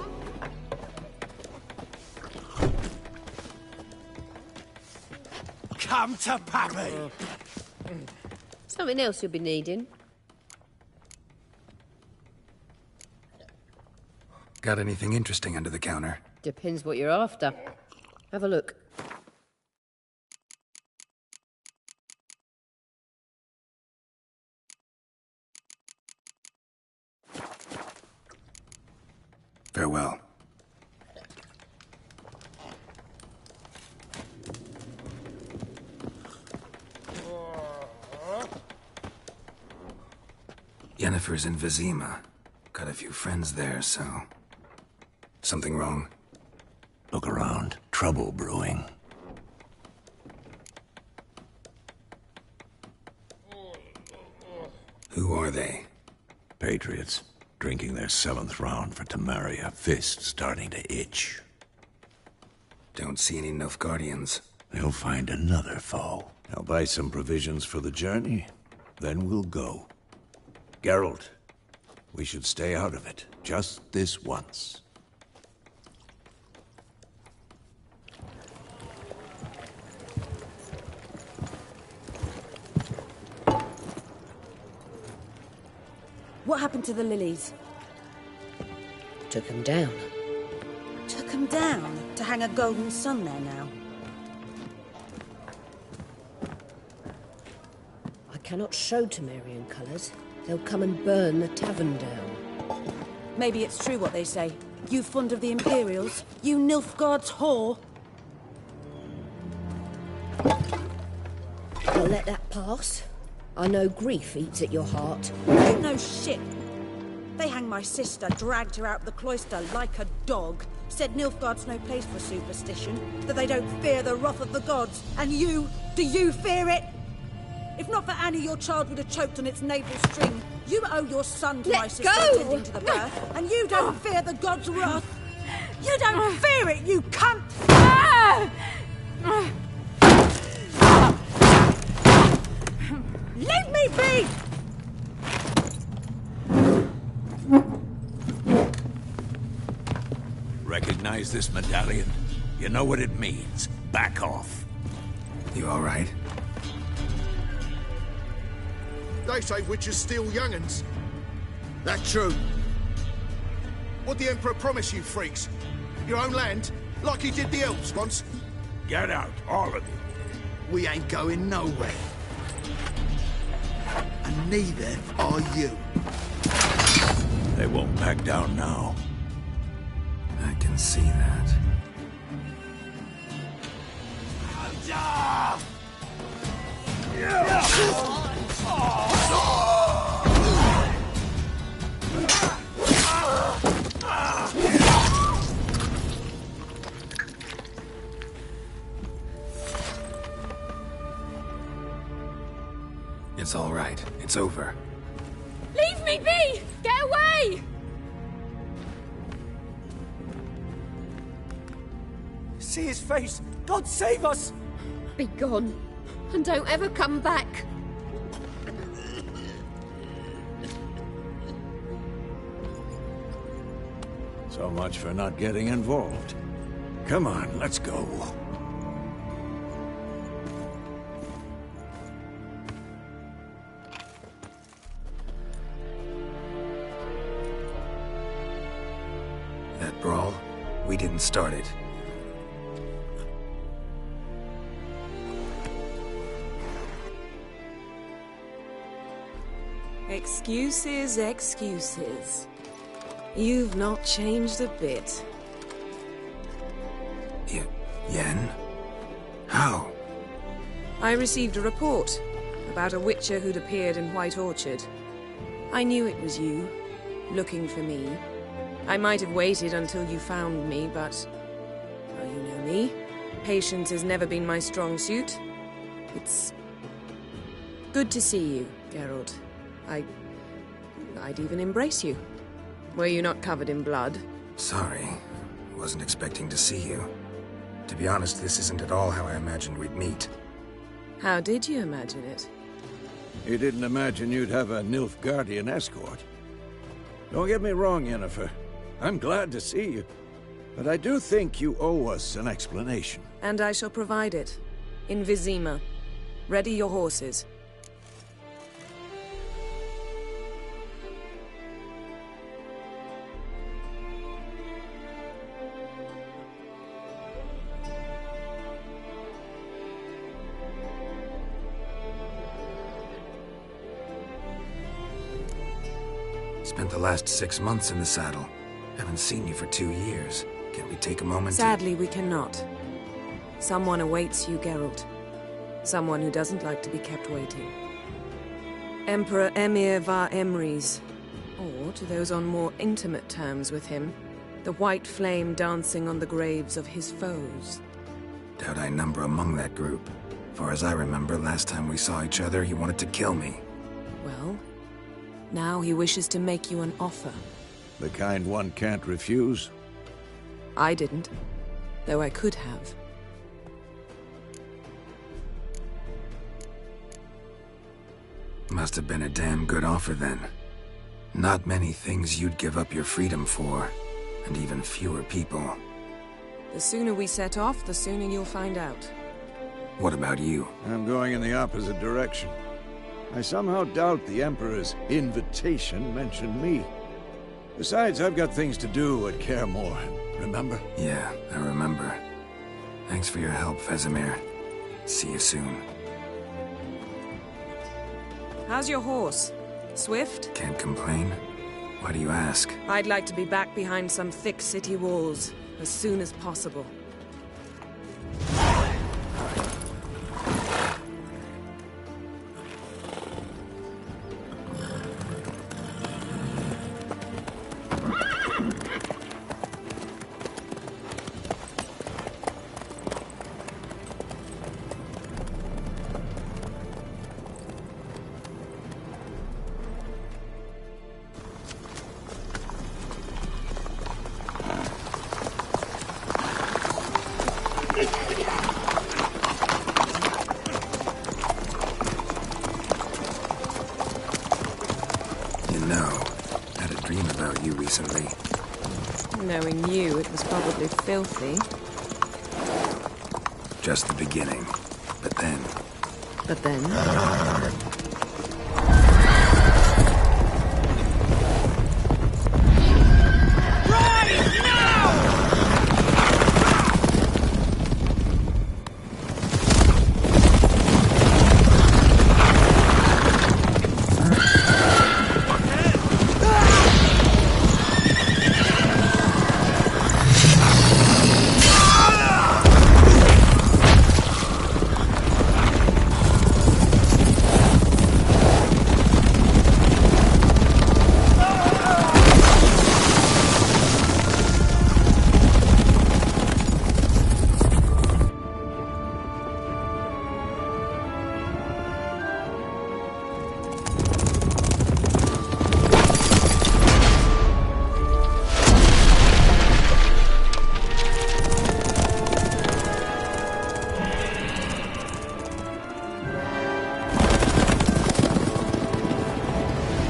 Come to Pappy! Something else you'll be needing. Got anything interesting under the counter? Depends what you're after. Have a look. Farewell. Yennefer's in Vizima. Got a few friends there, so... Something wrong? Look around. Trouble brewing. Who are they? Patriots. Drinking their 7th round for Temeria. Fist starting to itch. Don't see any Nilfgaardians. They'll find another foe. I'll buy some provisions for the journey. Then we'll go. Geralt, we should stay out of it. Just this once. What happened to the lilies? Took 'em down. Took 'em down to hang a golden sun there now. I cannot show Temerian colours. They'll come and burn the tavern down. Maybe it's true what they say. You fond of the Imperials? You Nilfgaard's whore? I'll let that pass. I know grief eats at your heart. You know shit. They hanged my sister, dragged her out the cloister like a dog. Said Nilfgaard's no place for superstition, that they don't fear the wrath of the gods. And you, do you fear it? If not for Annie, your child would have choked on its navel string. You owe your son to my sister attending to the birth, and you don't fear the gods' wrath. You don't fear it, you cunt! Leave me be! Recognize this medallion? You know what it means. Back off. You all right? They say witches steal young'uns. That's true. What'd the Emperor promise you, freaks? Your own land? Like he did the elves once? Get out, all of you. We ain't going nowhere. And neither are you. They won't back down now. I can see that. It's all right. It's over. Leave me be! Get away! See his face! God save us! Be gone, and don't ever come back. So much for not getting involved. Come on, let's go. That brawl, we didn't start it. Excuses, excuses. You've not changed a bit. Yen? How? I received a report about a witcher who'd appeared in White Orchard. I knew it was you, looking for me. I might have waited until you found me, but... well, you know me. Patience has never been my strong suit. It's... good to see you, Geralt. I'd even embrace you. Were you not covered in blood? Sorry. Wasn't expecting to see you. To be honest, this isn't at all how I imagined we'd meet. How did you imagine it? You didn't imagine you'd have a Nilfgaardian escort. Don't get me wrong, Yennefer. I'm glad to see you. But I do think you owe us an explanation. And I shall provide it. In Vizima. Ready your horses. Spent the last 6 months in the saddle. Haven't seen you for 2 years. Can we take a moment Sadly, we cannot. Someone awaits you, Geralt. Someone who doesn't like to be kept waiting. Emperor Emir var Emrys. Or, to those on more intimate terms with him, the white flame dancing on the graves of his foes. Doubt I number among that group. Far as I remember, last time we saw each other, he wanted to kill me. Well, now he wishes to make you an offer. The kind one can't refuse? I didn't, though I could have. Must have been a damn good offer then. Not many things you'd give up your freedom for, and even fewer people. The sooner we set off, the sooner you'll find out. What about you? I'm going in the opposite direction. I somehow doubt the Emperor's invitation mentioned me. Besides, I've got things to do at Kaer Morhen, remember? Yeah, I remember. Thanks for your help, Vesemir. See you soon. How's your horse? Swift? Can't complain. Why do you ask? I'd like to be back behind some thick city walls as soon as possible. Recently. Knowing you, it was probably filthy. Just the beginning. But then... But then?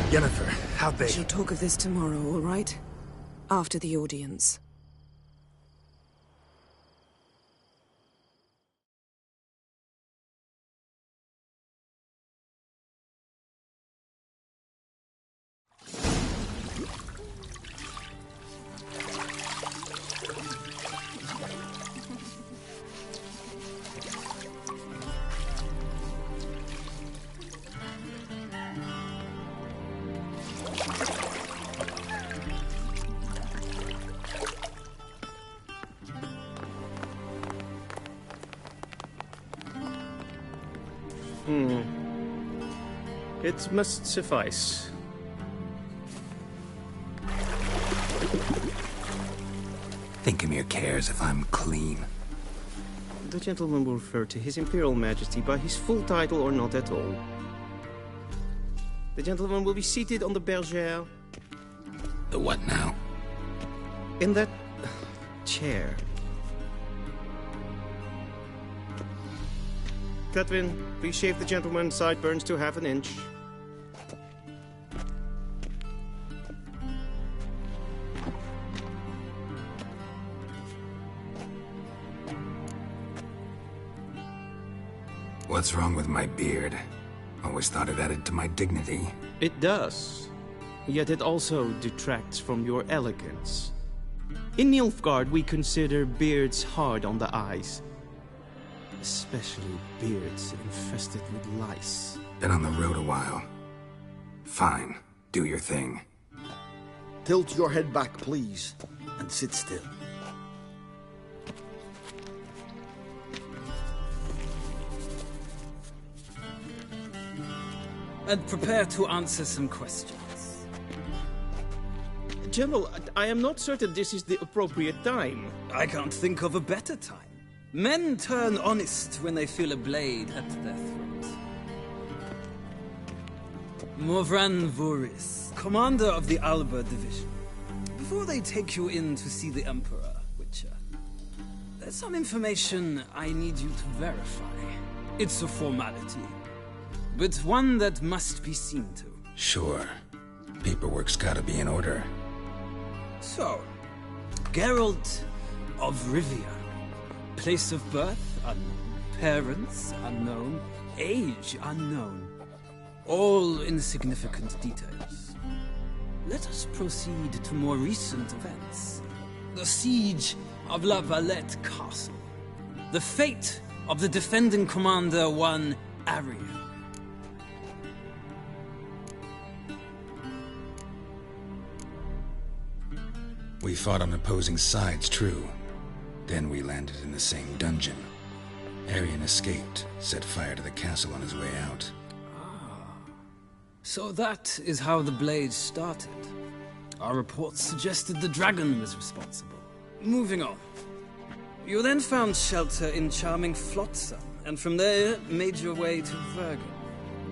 Yennefer, how'd they... We shall talk of this tomorrow, all right? After the audience. It must suffice. Thinkamere cares if I'm clean. The gentleman will refer to His Imperial Majesty by his full title or not at all. The gentleman will be seated on the bergère. The what now? In that chair. Catwin, please shave the gentleman's sideburns to half an inch. What's wrong with my beard? Always thought it added to my dignity. It does. Yet it also detracts from your elegance. In Nilfgaard, we consider beards hard on the eyes. Especially beards infested with lice. Been on the road a while. Fine. Do your thing. Tilt your head back, please, and sit still. And prepare to answer some questions. General, I am not certain this is the appropriate time. I can't think of a better time. Men turn honest when they feel a blade at their throat. Morvran Voris, commander of the Alba Division. Before they take you in to see the Emperor, Witcher, there's some information I need you to verify. It's a formality, but one that must be seen to. Sure. Paperwork's gotta be in order. So, Geralt of Rivia. Place of birth unknown. Parents unknown. Age unknown. All insignificant details. Let us proceed to more recent events. The siege of La Valette Castle. The fate of the defending commander, one Arian. We fought on opposing sides, true. Then we landed in the same dungeon. Arian escaped, set fire to the castle on his way out. So that is how the blade started. Our reports suggested the dragon was responsible. Moving on. You then found shelter in charming Flotsam, and from there made your way to Vergen.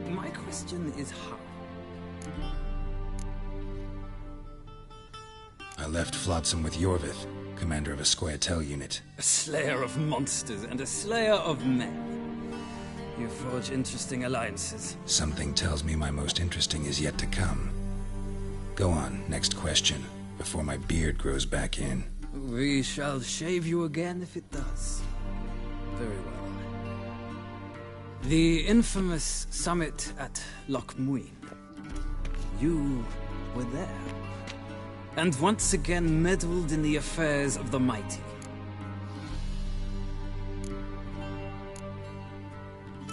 My question is how? I left Flotsam with Yorvith, commander of a Scoia'tael unit. A slayer of monsters and a slayer of men. You forge interesting alliances. Something tells me my most interesting is yet to come. Go on, next question, before my beard grows back in. We shall shave you again if it does. Very well. The infamous summit at Loch Muin. You were there. And once again meddled in the affairs of the mighty.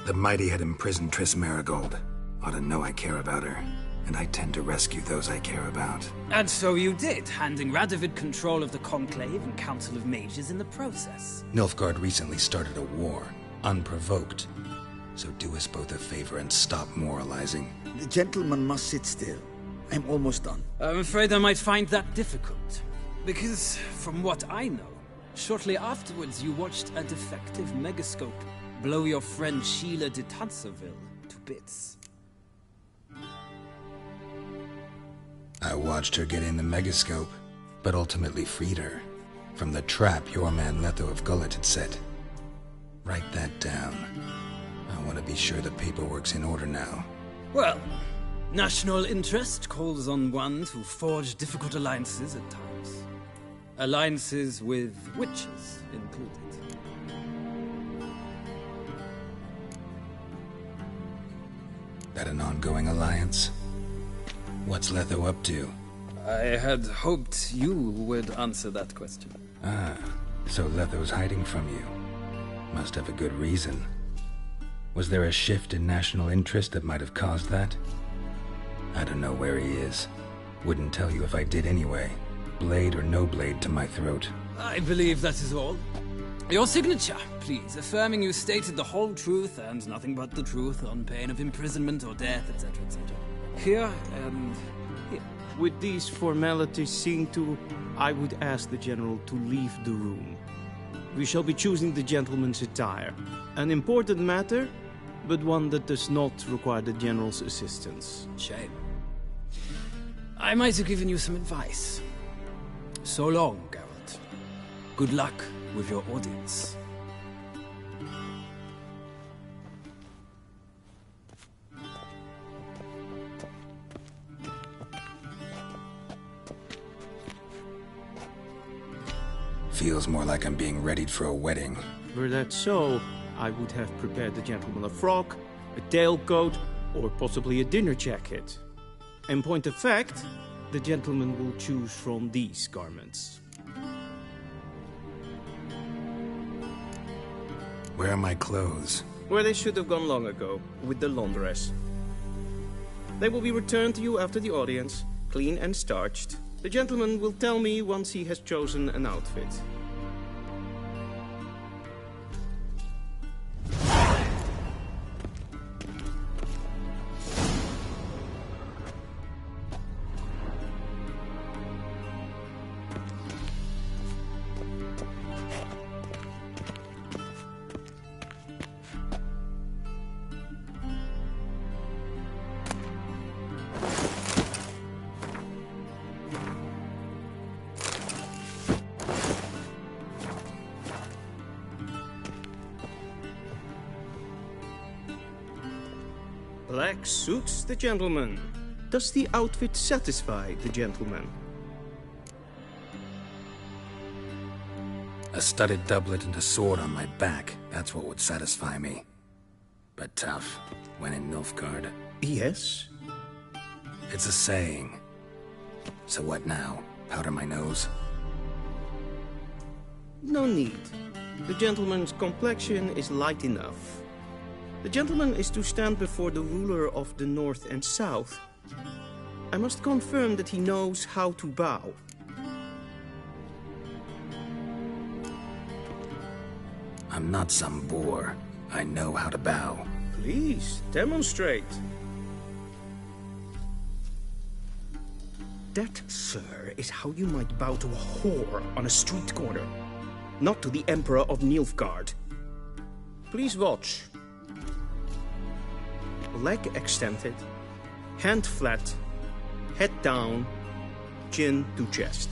The mighty had imprisoned Triss Marigold. Ought to know I care about her, and I tend to rescue those I care about. And so you did, handing Radovid control of the Conclave and Council of Mages in the process. Nilfgaard recently started a war, unprovoked. So do us both a favor and stop moralizing. The gentleman must sit still. I'm almost done. I'm afraid I might find that difficult. Because, from what I know, shortly afterwards you watched a defective megascope blow your friend Sheila de Tanserville to bits. I watched her get in the megascope, but ultimately freed her from the trap your man Leto of Gullet had set. Write that down. I want to be sure the paperwork's in order now. Well, National interest calls on one to forge difficult alliances at times. Alliances with witches included. That an ongoing alliance? What's Letho up to? I had hoped you would answer that question. Ah, so Letho's hiding from you. Must have a good reason. Was there a shift in national interest that might have caused that? I don't know where he is. Wouldn't tell you if I did anyway. Blade or no blade to my throat. I believe that is all. Your signature, please, affirming you stated the whole truth and nothing but the truth on pain of imprisonment or death, etc., etc. Here and here. With these formalities seen to, I would ask the General to leave the room. We shall be choosing the gentleman's attire. An important matter, but one that does not require the General's assistance. Shame. I might have given you some advice. So long, Geralt. Good luck with your audience. Feels more like I'm being readied for a wedding. Were that so, I would have prepared the gentleman a frock, a tailcoat, or possibly a dinner jacket. In point of fact, the gentleman will choose from these garments. Where are my clothes? Where they should have gone long ago, with the laundress. They will be returned to you after the audience, clean and starched. The gentleman will tell me once he has chosen an outfit. Black suits the gentleman. Does the outfit satisfy the gentleman? A studded doublet and a sword on my back. That's what would satisfy me. But tough, when in Nilfgaard. Yes? It's a saying. So what now? Powder my nose? No need. The gentleman's complexion is light enough. The gentleman is to stand before the ruler of the North and South. I must confirm that he knows how to bow. I'm not some boor. I know how to bow. Please, demonstrate. That, sir, is how you might bow to a whore on a street corner. Not to the Emperor of Nilfgaard. Please watch. Leg extended, hand flat, head down, chin to chest.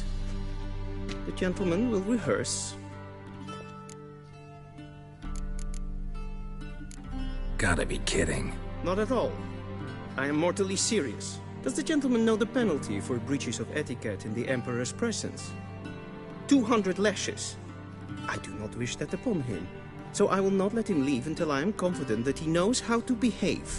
The gentleman will rehearse. Gotta be kidding. Not at all. I am mortally serious. Does the gentleman know the penalty for breaches of etiquette in the Emperor's presence? 200 lashes. I do not wish that upon him, so I will not let him leave until I am confident that he knows how to behave.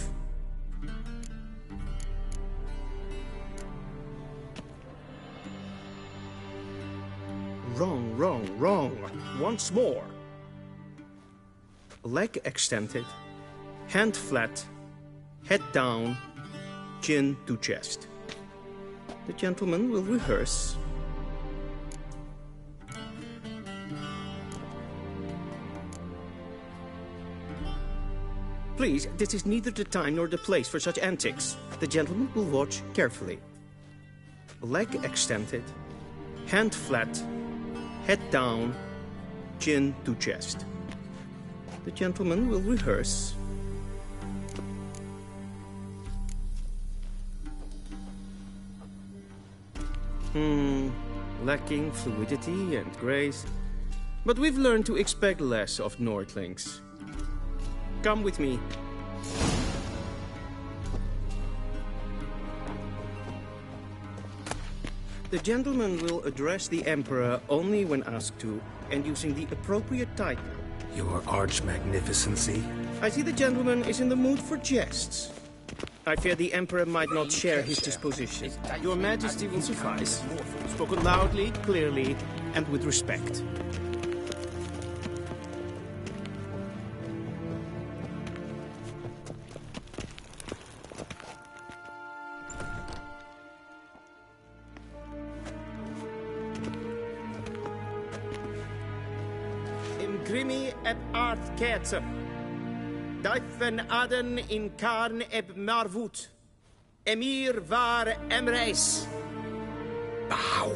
Wrong, wrong, wrong. Once more. Leg extended, hand flat, head down, chin to chest. The gentleman will rehearse. Please, this is neither the time nor the place for such antics. The gentleman will watch carefully. Leg extended, hand flat, head down, chin to chest. The gentleman will rehearse. Lacking fluidity and grace. But we've learned to expect less of Nordlings. Come with me. The gentleman will address the Emperor only when asked to, and using the appropriate title. Your Arch-Magnificency? I see the gentleman is in the mood for jests. I fear the Emperor might not share his disposition. Your Majesty will suffice. Spoken loudly, clearly, and with respect. Imgrimi eb art kerzer. Daifen aden in karn eb marvut. Emir var emreis. Bow.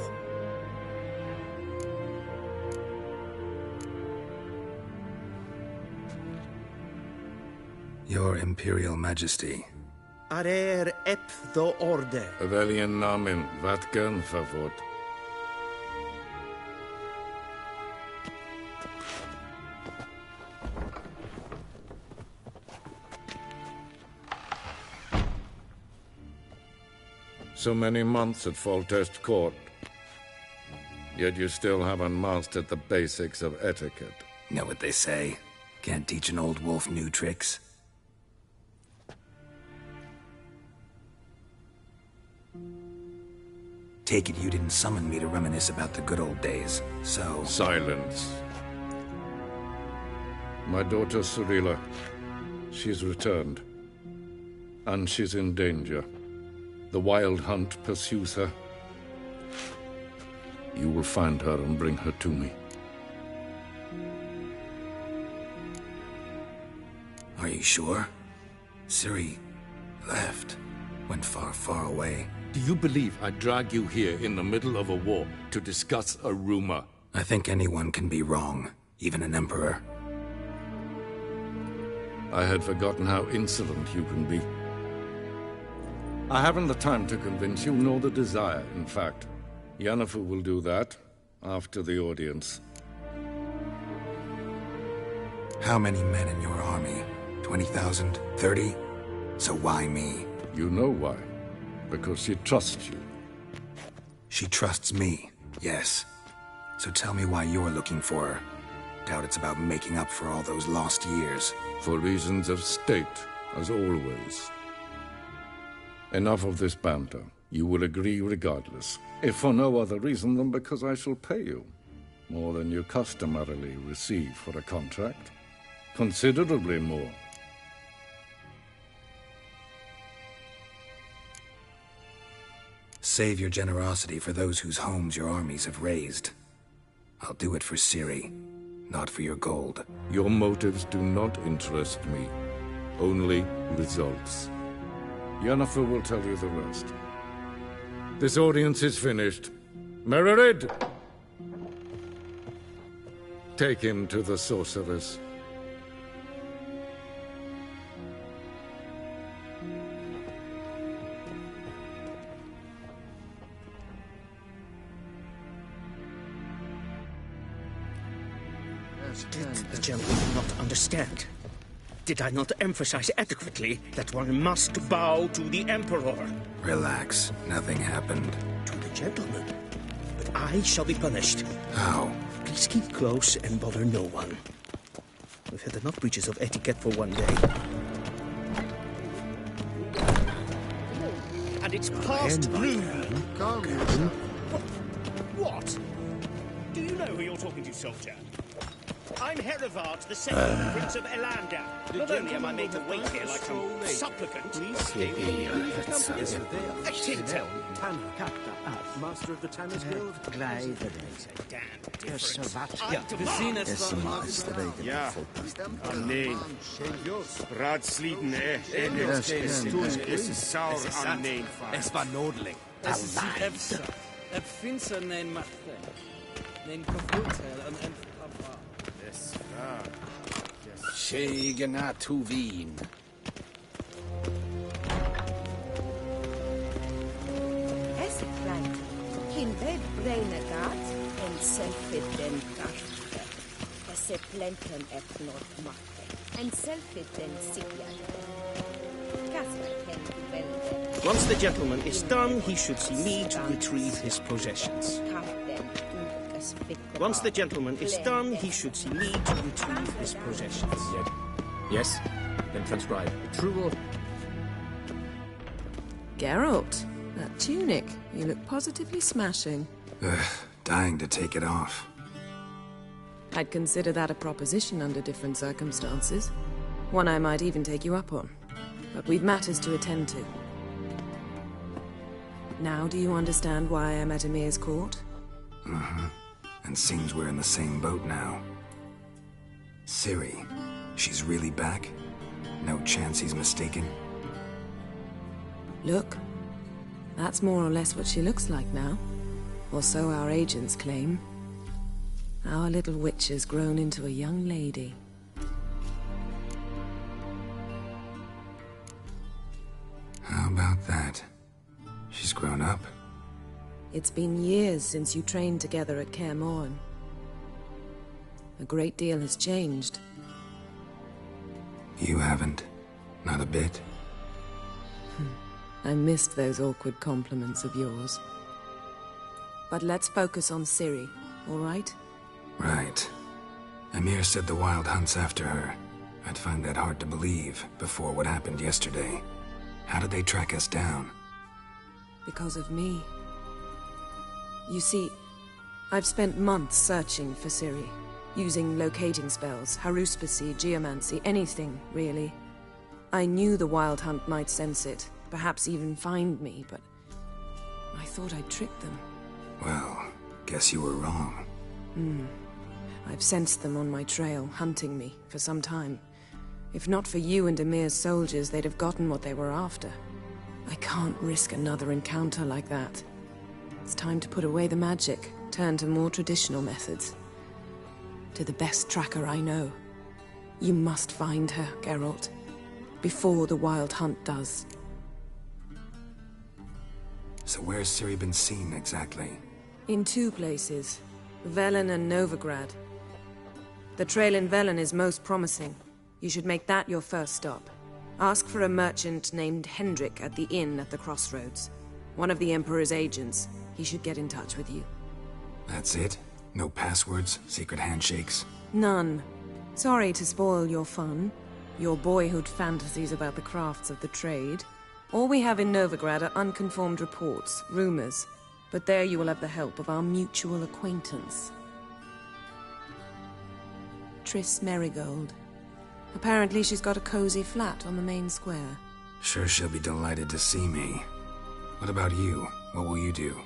Your Imperial Majesty. Arer ep do orde. Weljen namen, wat gern favor. So many months at Foltest Court. Yet you still haven't mastered the basics of etiquette. Know what they say? Can't teach an old wolf new tricks. Take it you didn't summon me to reminisce about the good old days, so... Silence. My daughter Cyrilla, she's returned. And she's in danger. The Wild Hunt pursues her. You will find her and bring her to me. Are you sure? Ciri left. Went far, far away. Do you believe I drag you here in the middle of a war to discuss a rumor? I think anyone can be wrong, even an emperor. I had forgotten how insolent you can be. I haven't the time to convince you, nor the desire, in fact. Yennefer will do that after the audience. How many men in your army? 20,000? 30? So why me? You know why. Because she trusts you. She trusts me, yes. So tell me why you're looking for her. Doubt it's about making up for all those lost years. For reasons of state, as always. Enough of this banter. You will agree regardless. If for no other reason than because I shall pay you. More than you customarily receive for a contract. Considerably more. Save your generosity for those whose homes your armies have razed. I'll do it for Ciri, not for your gold. Your motives do not interest me. Only results. Yennefer will tell you the rest. This audience is finished. Mererid! Take him to the sorceress. Did the gentleman not understand? Did I not emphasize adequately that one must bow to the Emperor? Relax. Nothing happened. To the gentleman. But I shall be punished. How? Please keep close and bother no one. We've had enough breaches of etiquette for one day. And it's past noon. What? Do you know who you're talking to, soldier? I'm Herivard, the second Prince of Elander. Not only am I made to wait here like some supplicant, Tintel. Master of the Tanners Guild. Damn Ja, nee. Braatsliden, es ist sauer an nee. Es war Nodling. Es ist Finster nein Machte. Nein Kaputel und Papa. Es war. Schegena Tuvin. Es plant. Kin ved braine gat en selfit den krafte. Es planten et not machte. En selfit den sigja. Kasper ken vel Once the gentleman is done, he should see me to retrieve his possessions. Once the gentleman is done, he should see me to retrieve his possessions. Yes? Then transcribe. True or... Geralt, that tunic. You look positively smashing. Ugh, dying to take it off. I'd consider that a proposition under different circumstances. One I might even take you up on. But we've matters to attend to. Now do you understand why I'm at Emir's court? Mm-hmm. And seems we're in the same boat now. Ciri, she's really back? No chance he's mistaken? Look, that's more or less what she looks like now. Or so our agents claim. Our little witch has grown into a young lady. How about that? She's grown up? It's been years since you trained together at Kaer Morhen. A great deal has changed. You haven't. Not a bit. I missed those awkward compliments of yours. But let's focus on Ciri, all right? Right. Emir said the Wild Hunt's after her. I'd find that hard to believe before what happened yesterday. How did they track us down? Because of me. You see, I've spent months searching for Ciri, using locating spells, haruspicy, geomancy, anything, really. I knew the Wild Hunt might sense it, perhaps even find me, but I thought I'd tricked them. Well, guess you were wrong. I've sensed them on my trail, hunting me, for some time. If not for you and Emir's soldiers, they'd have gotten what they were after. I can't risk another encounter like that. It's time to put away the magic, turn to more traditional methods. To the best tracker I know. You must find her, Geralt. Before the Wild Hunt does. So where's Ciri been seen, exactly? In two places. Velen and Novigrad. The trail in Velen is most promising. You should make that your first stop. Ask for a merchant named Hendrik at the inn at the crossroads. One of the Emperor's agents. He should get in touch with you. That's it? No passwords? Secret handshakes? None. Sorry to spoil your fun. Your boyhood fantasies about the crafts of the trade. All we have in Novigrad are unconfirmed reports, rumors. But there you will have the help of our mutual acquaintance. Triss Merigold. Apparently she's got a cozy flat on the main square. Sure she'll be delighted to see me. What about you? What will you do?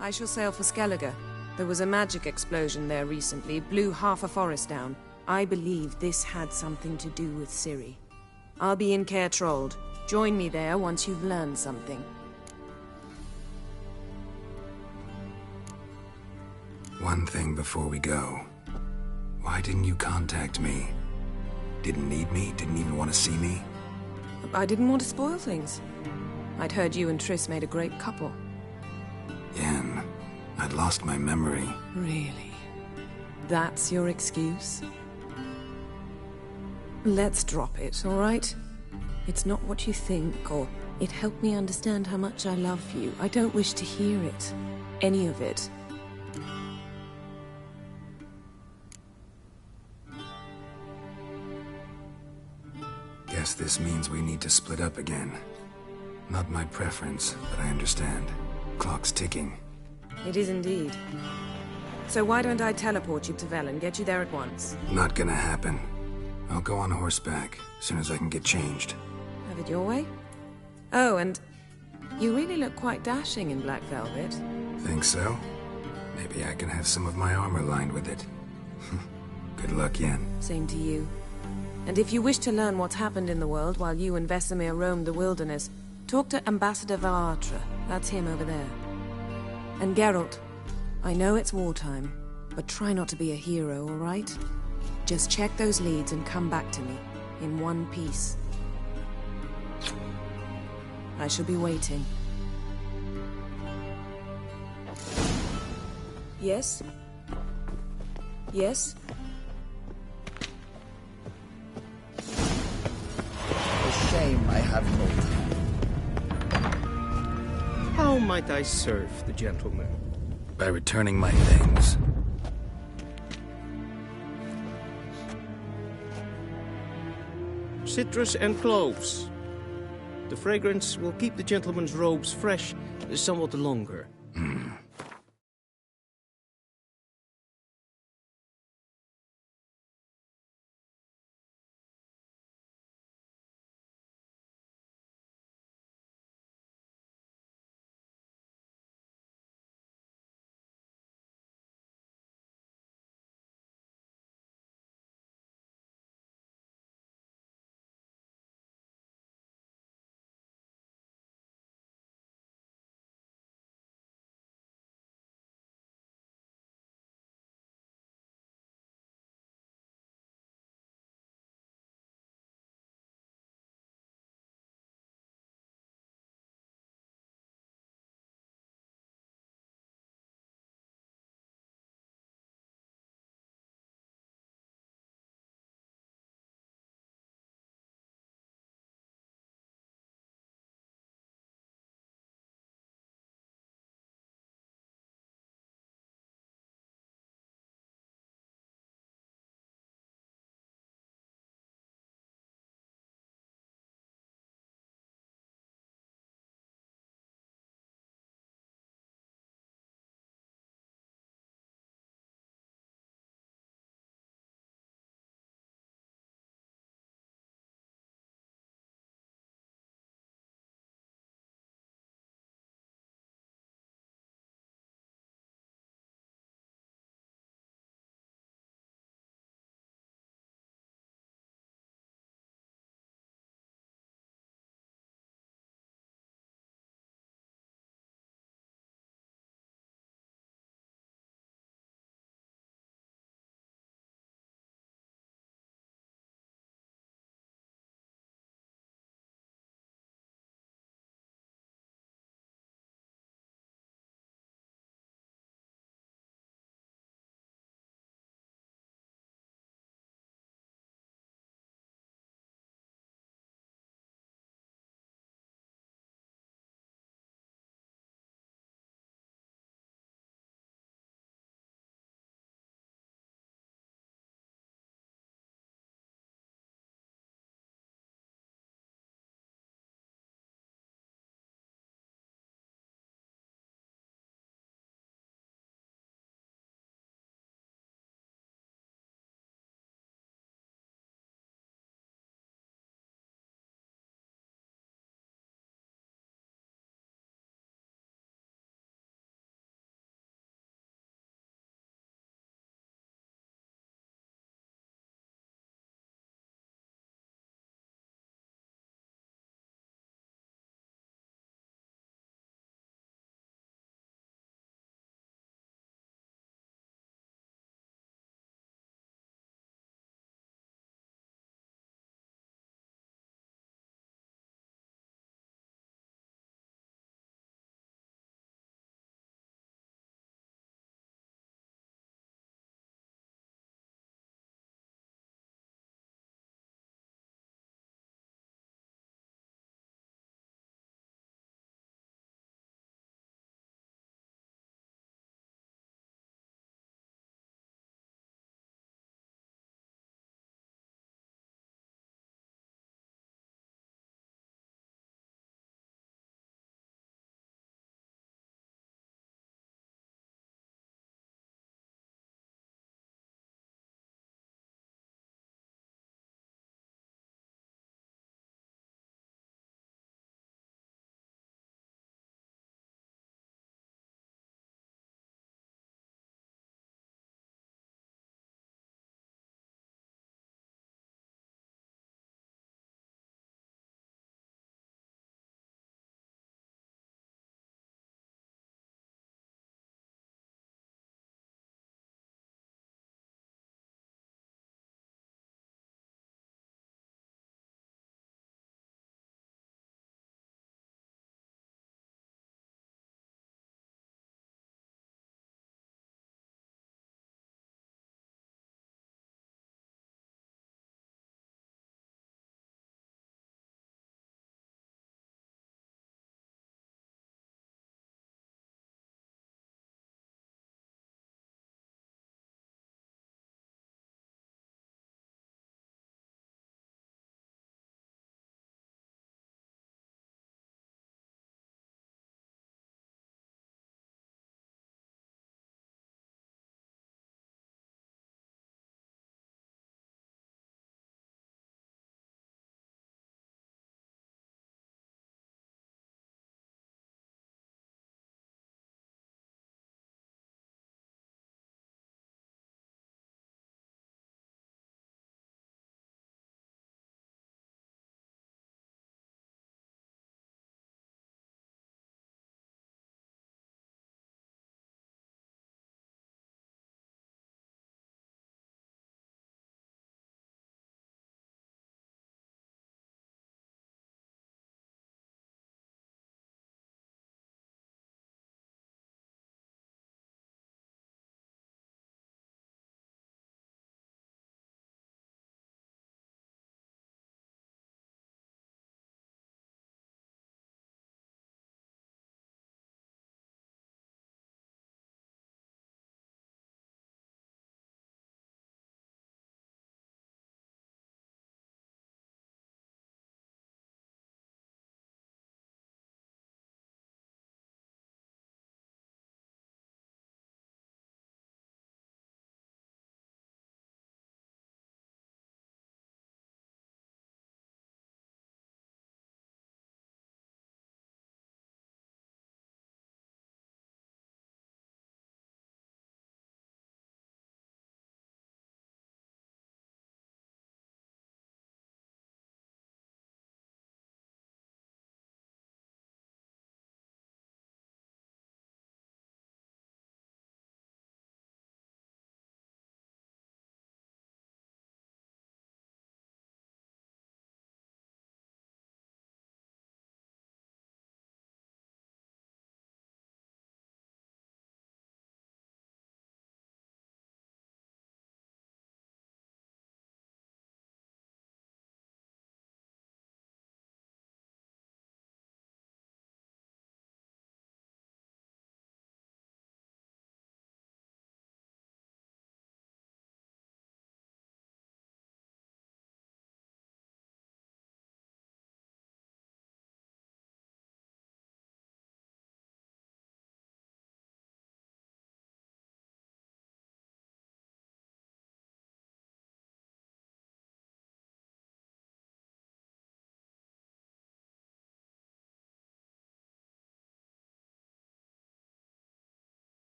I shall sail for Skellige. There was a magic explosion there recently, blew half a forest down. I believe this had something to do with Ciri. I'll be in Caer Trold. Join me there once you've learned something. One thing before we go. Why didn't you contact me? Didn't need me? Didn't even want to see me? I didn't want to spoil things. I'd heard you and Triss made a great couple. Yen, I'd lost my memory. Really? That's your excuse? Let's drop it, all right? It's not what you think, or it helped me understand how much I love you. I don't wish to hear it. Any of it. Guess this means we need to split up again. Not my preference, but I understand. Clock's ticking. It is indeed. So why don't I teleport you to Velen, get you there at once? Not gonna happen. I'll go on horseback, as soon as I can get changed. Have it your way? Oh, and you really look quite dashing in black velvet. Think so? Maybe I can have some of my armor lined with it. Good luck, Yen. Same to you. And if you wish to learn what's happened in the world while you and Vesemir roamed the wilderness, talk to Ambassador Varatra. That's him over there. And Geralt, I know it's wartime, but try not to be a hero, all right? Just check those leads and come back to me, in one piece. I shall be waiting. Yes? Yes? time, I have no time. How might I serve the gentleman? By returning my things. Citrus and cloves. The fragrance will keep the gentleman's robes fresh somewhat longer.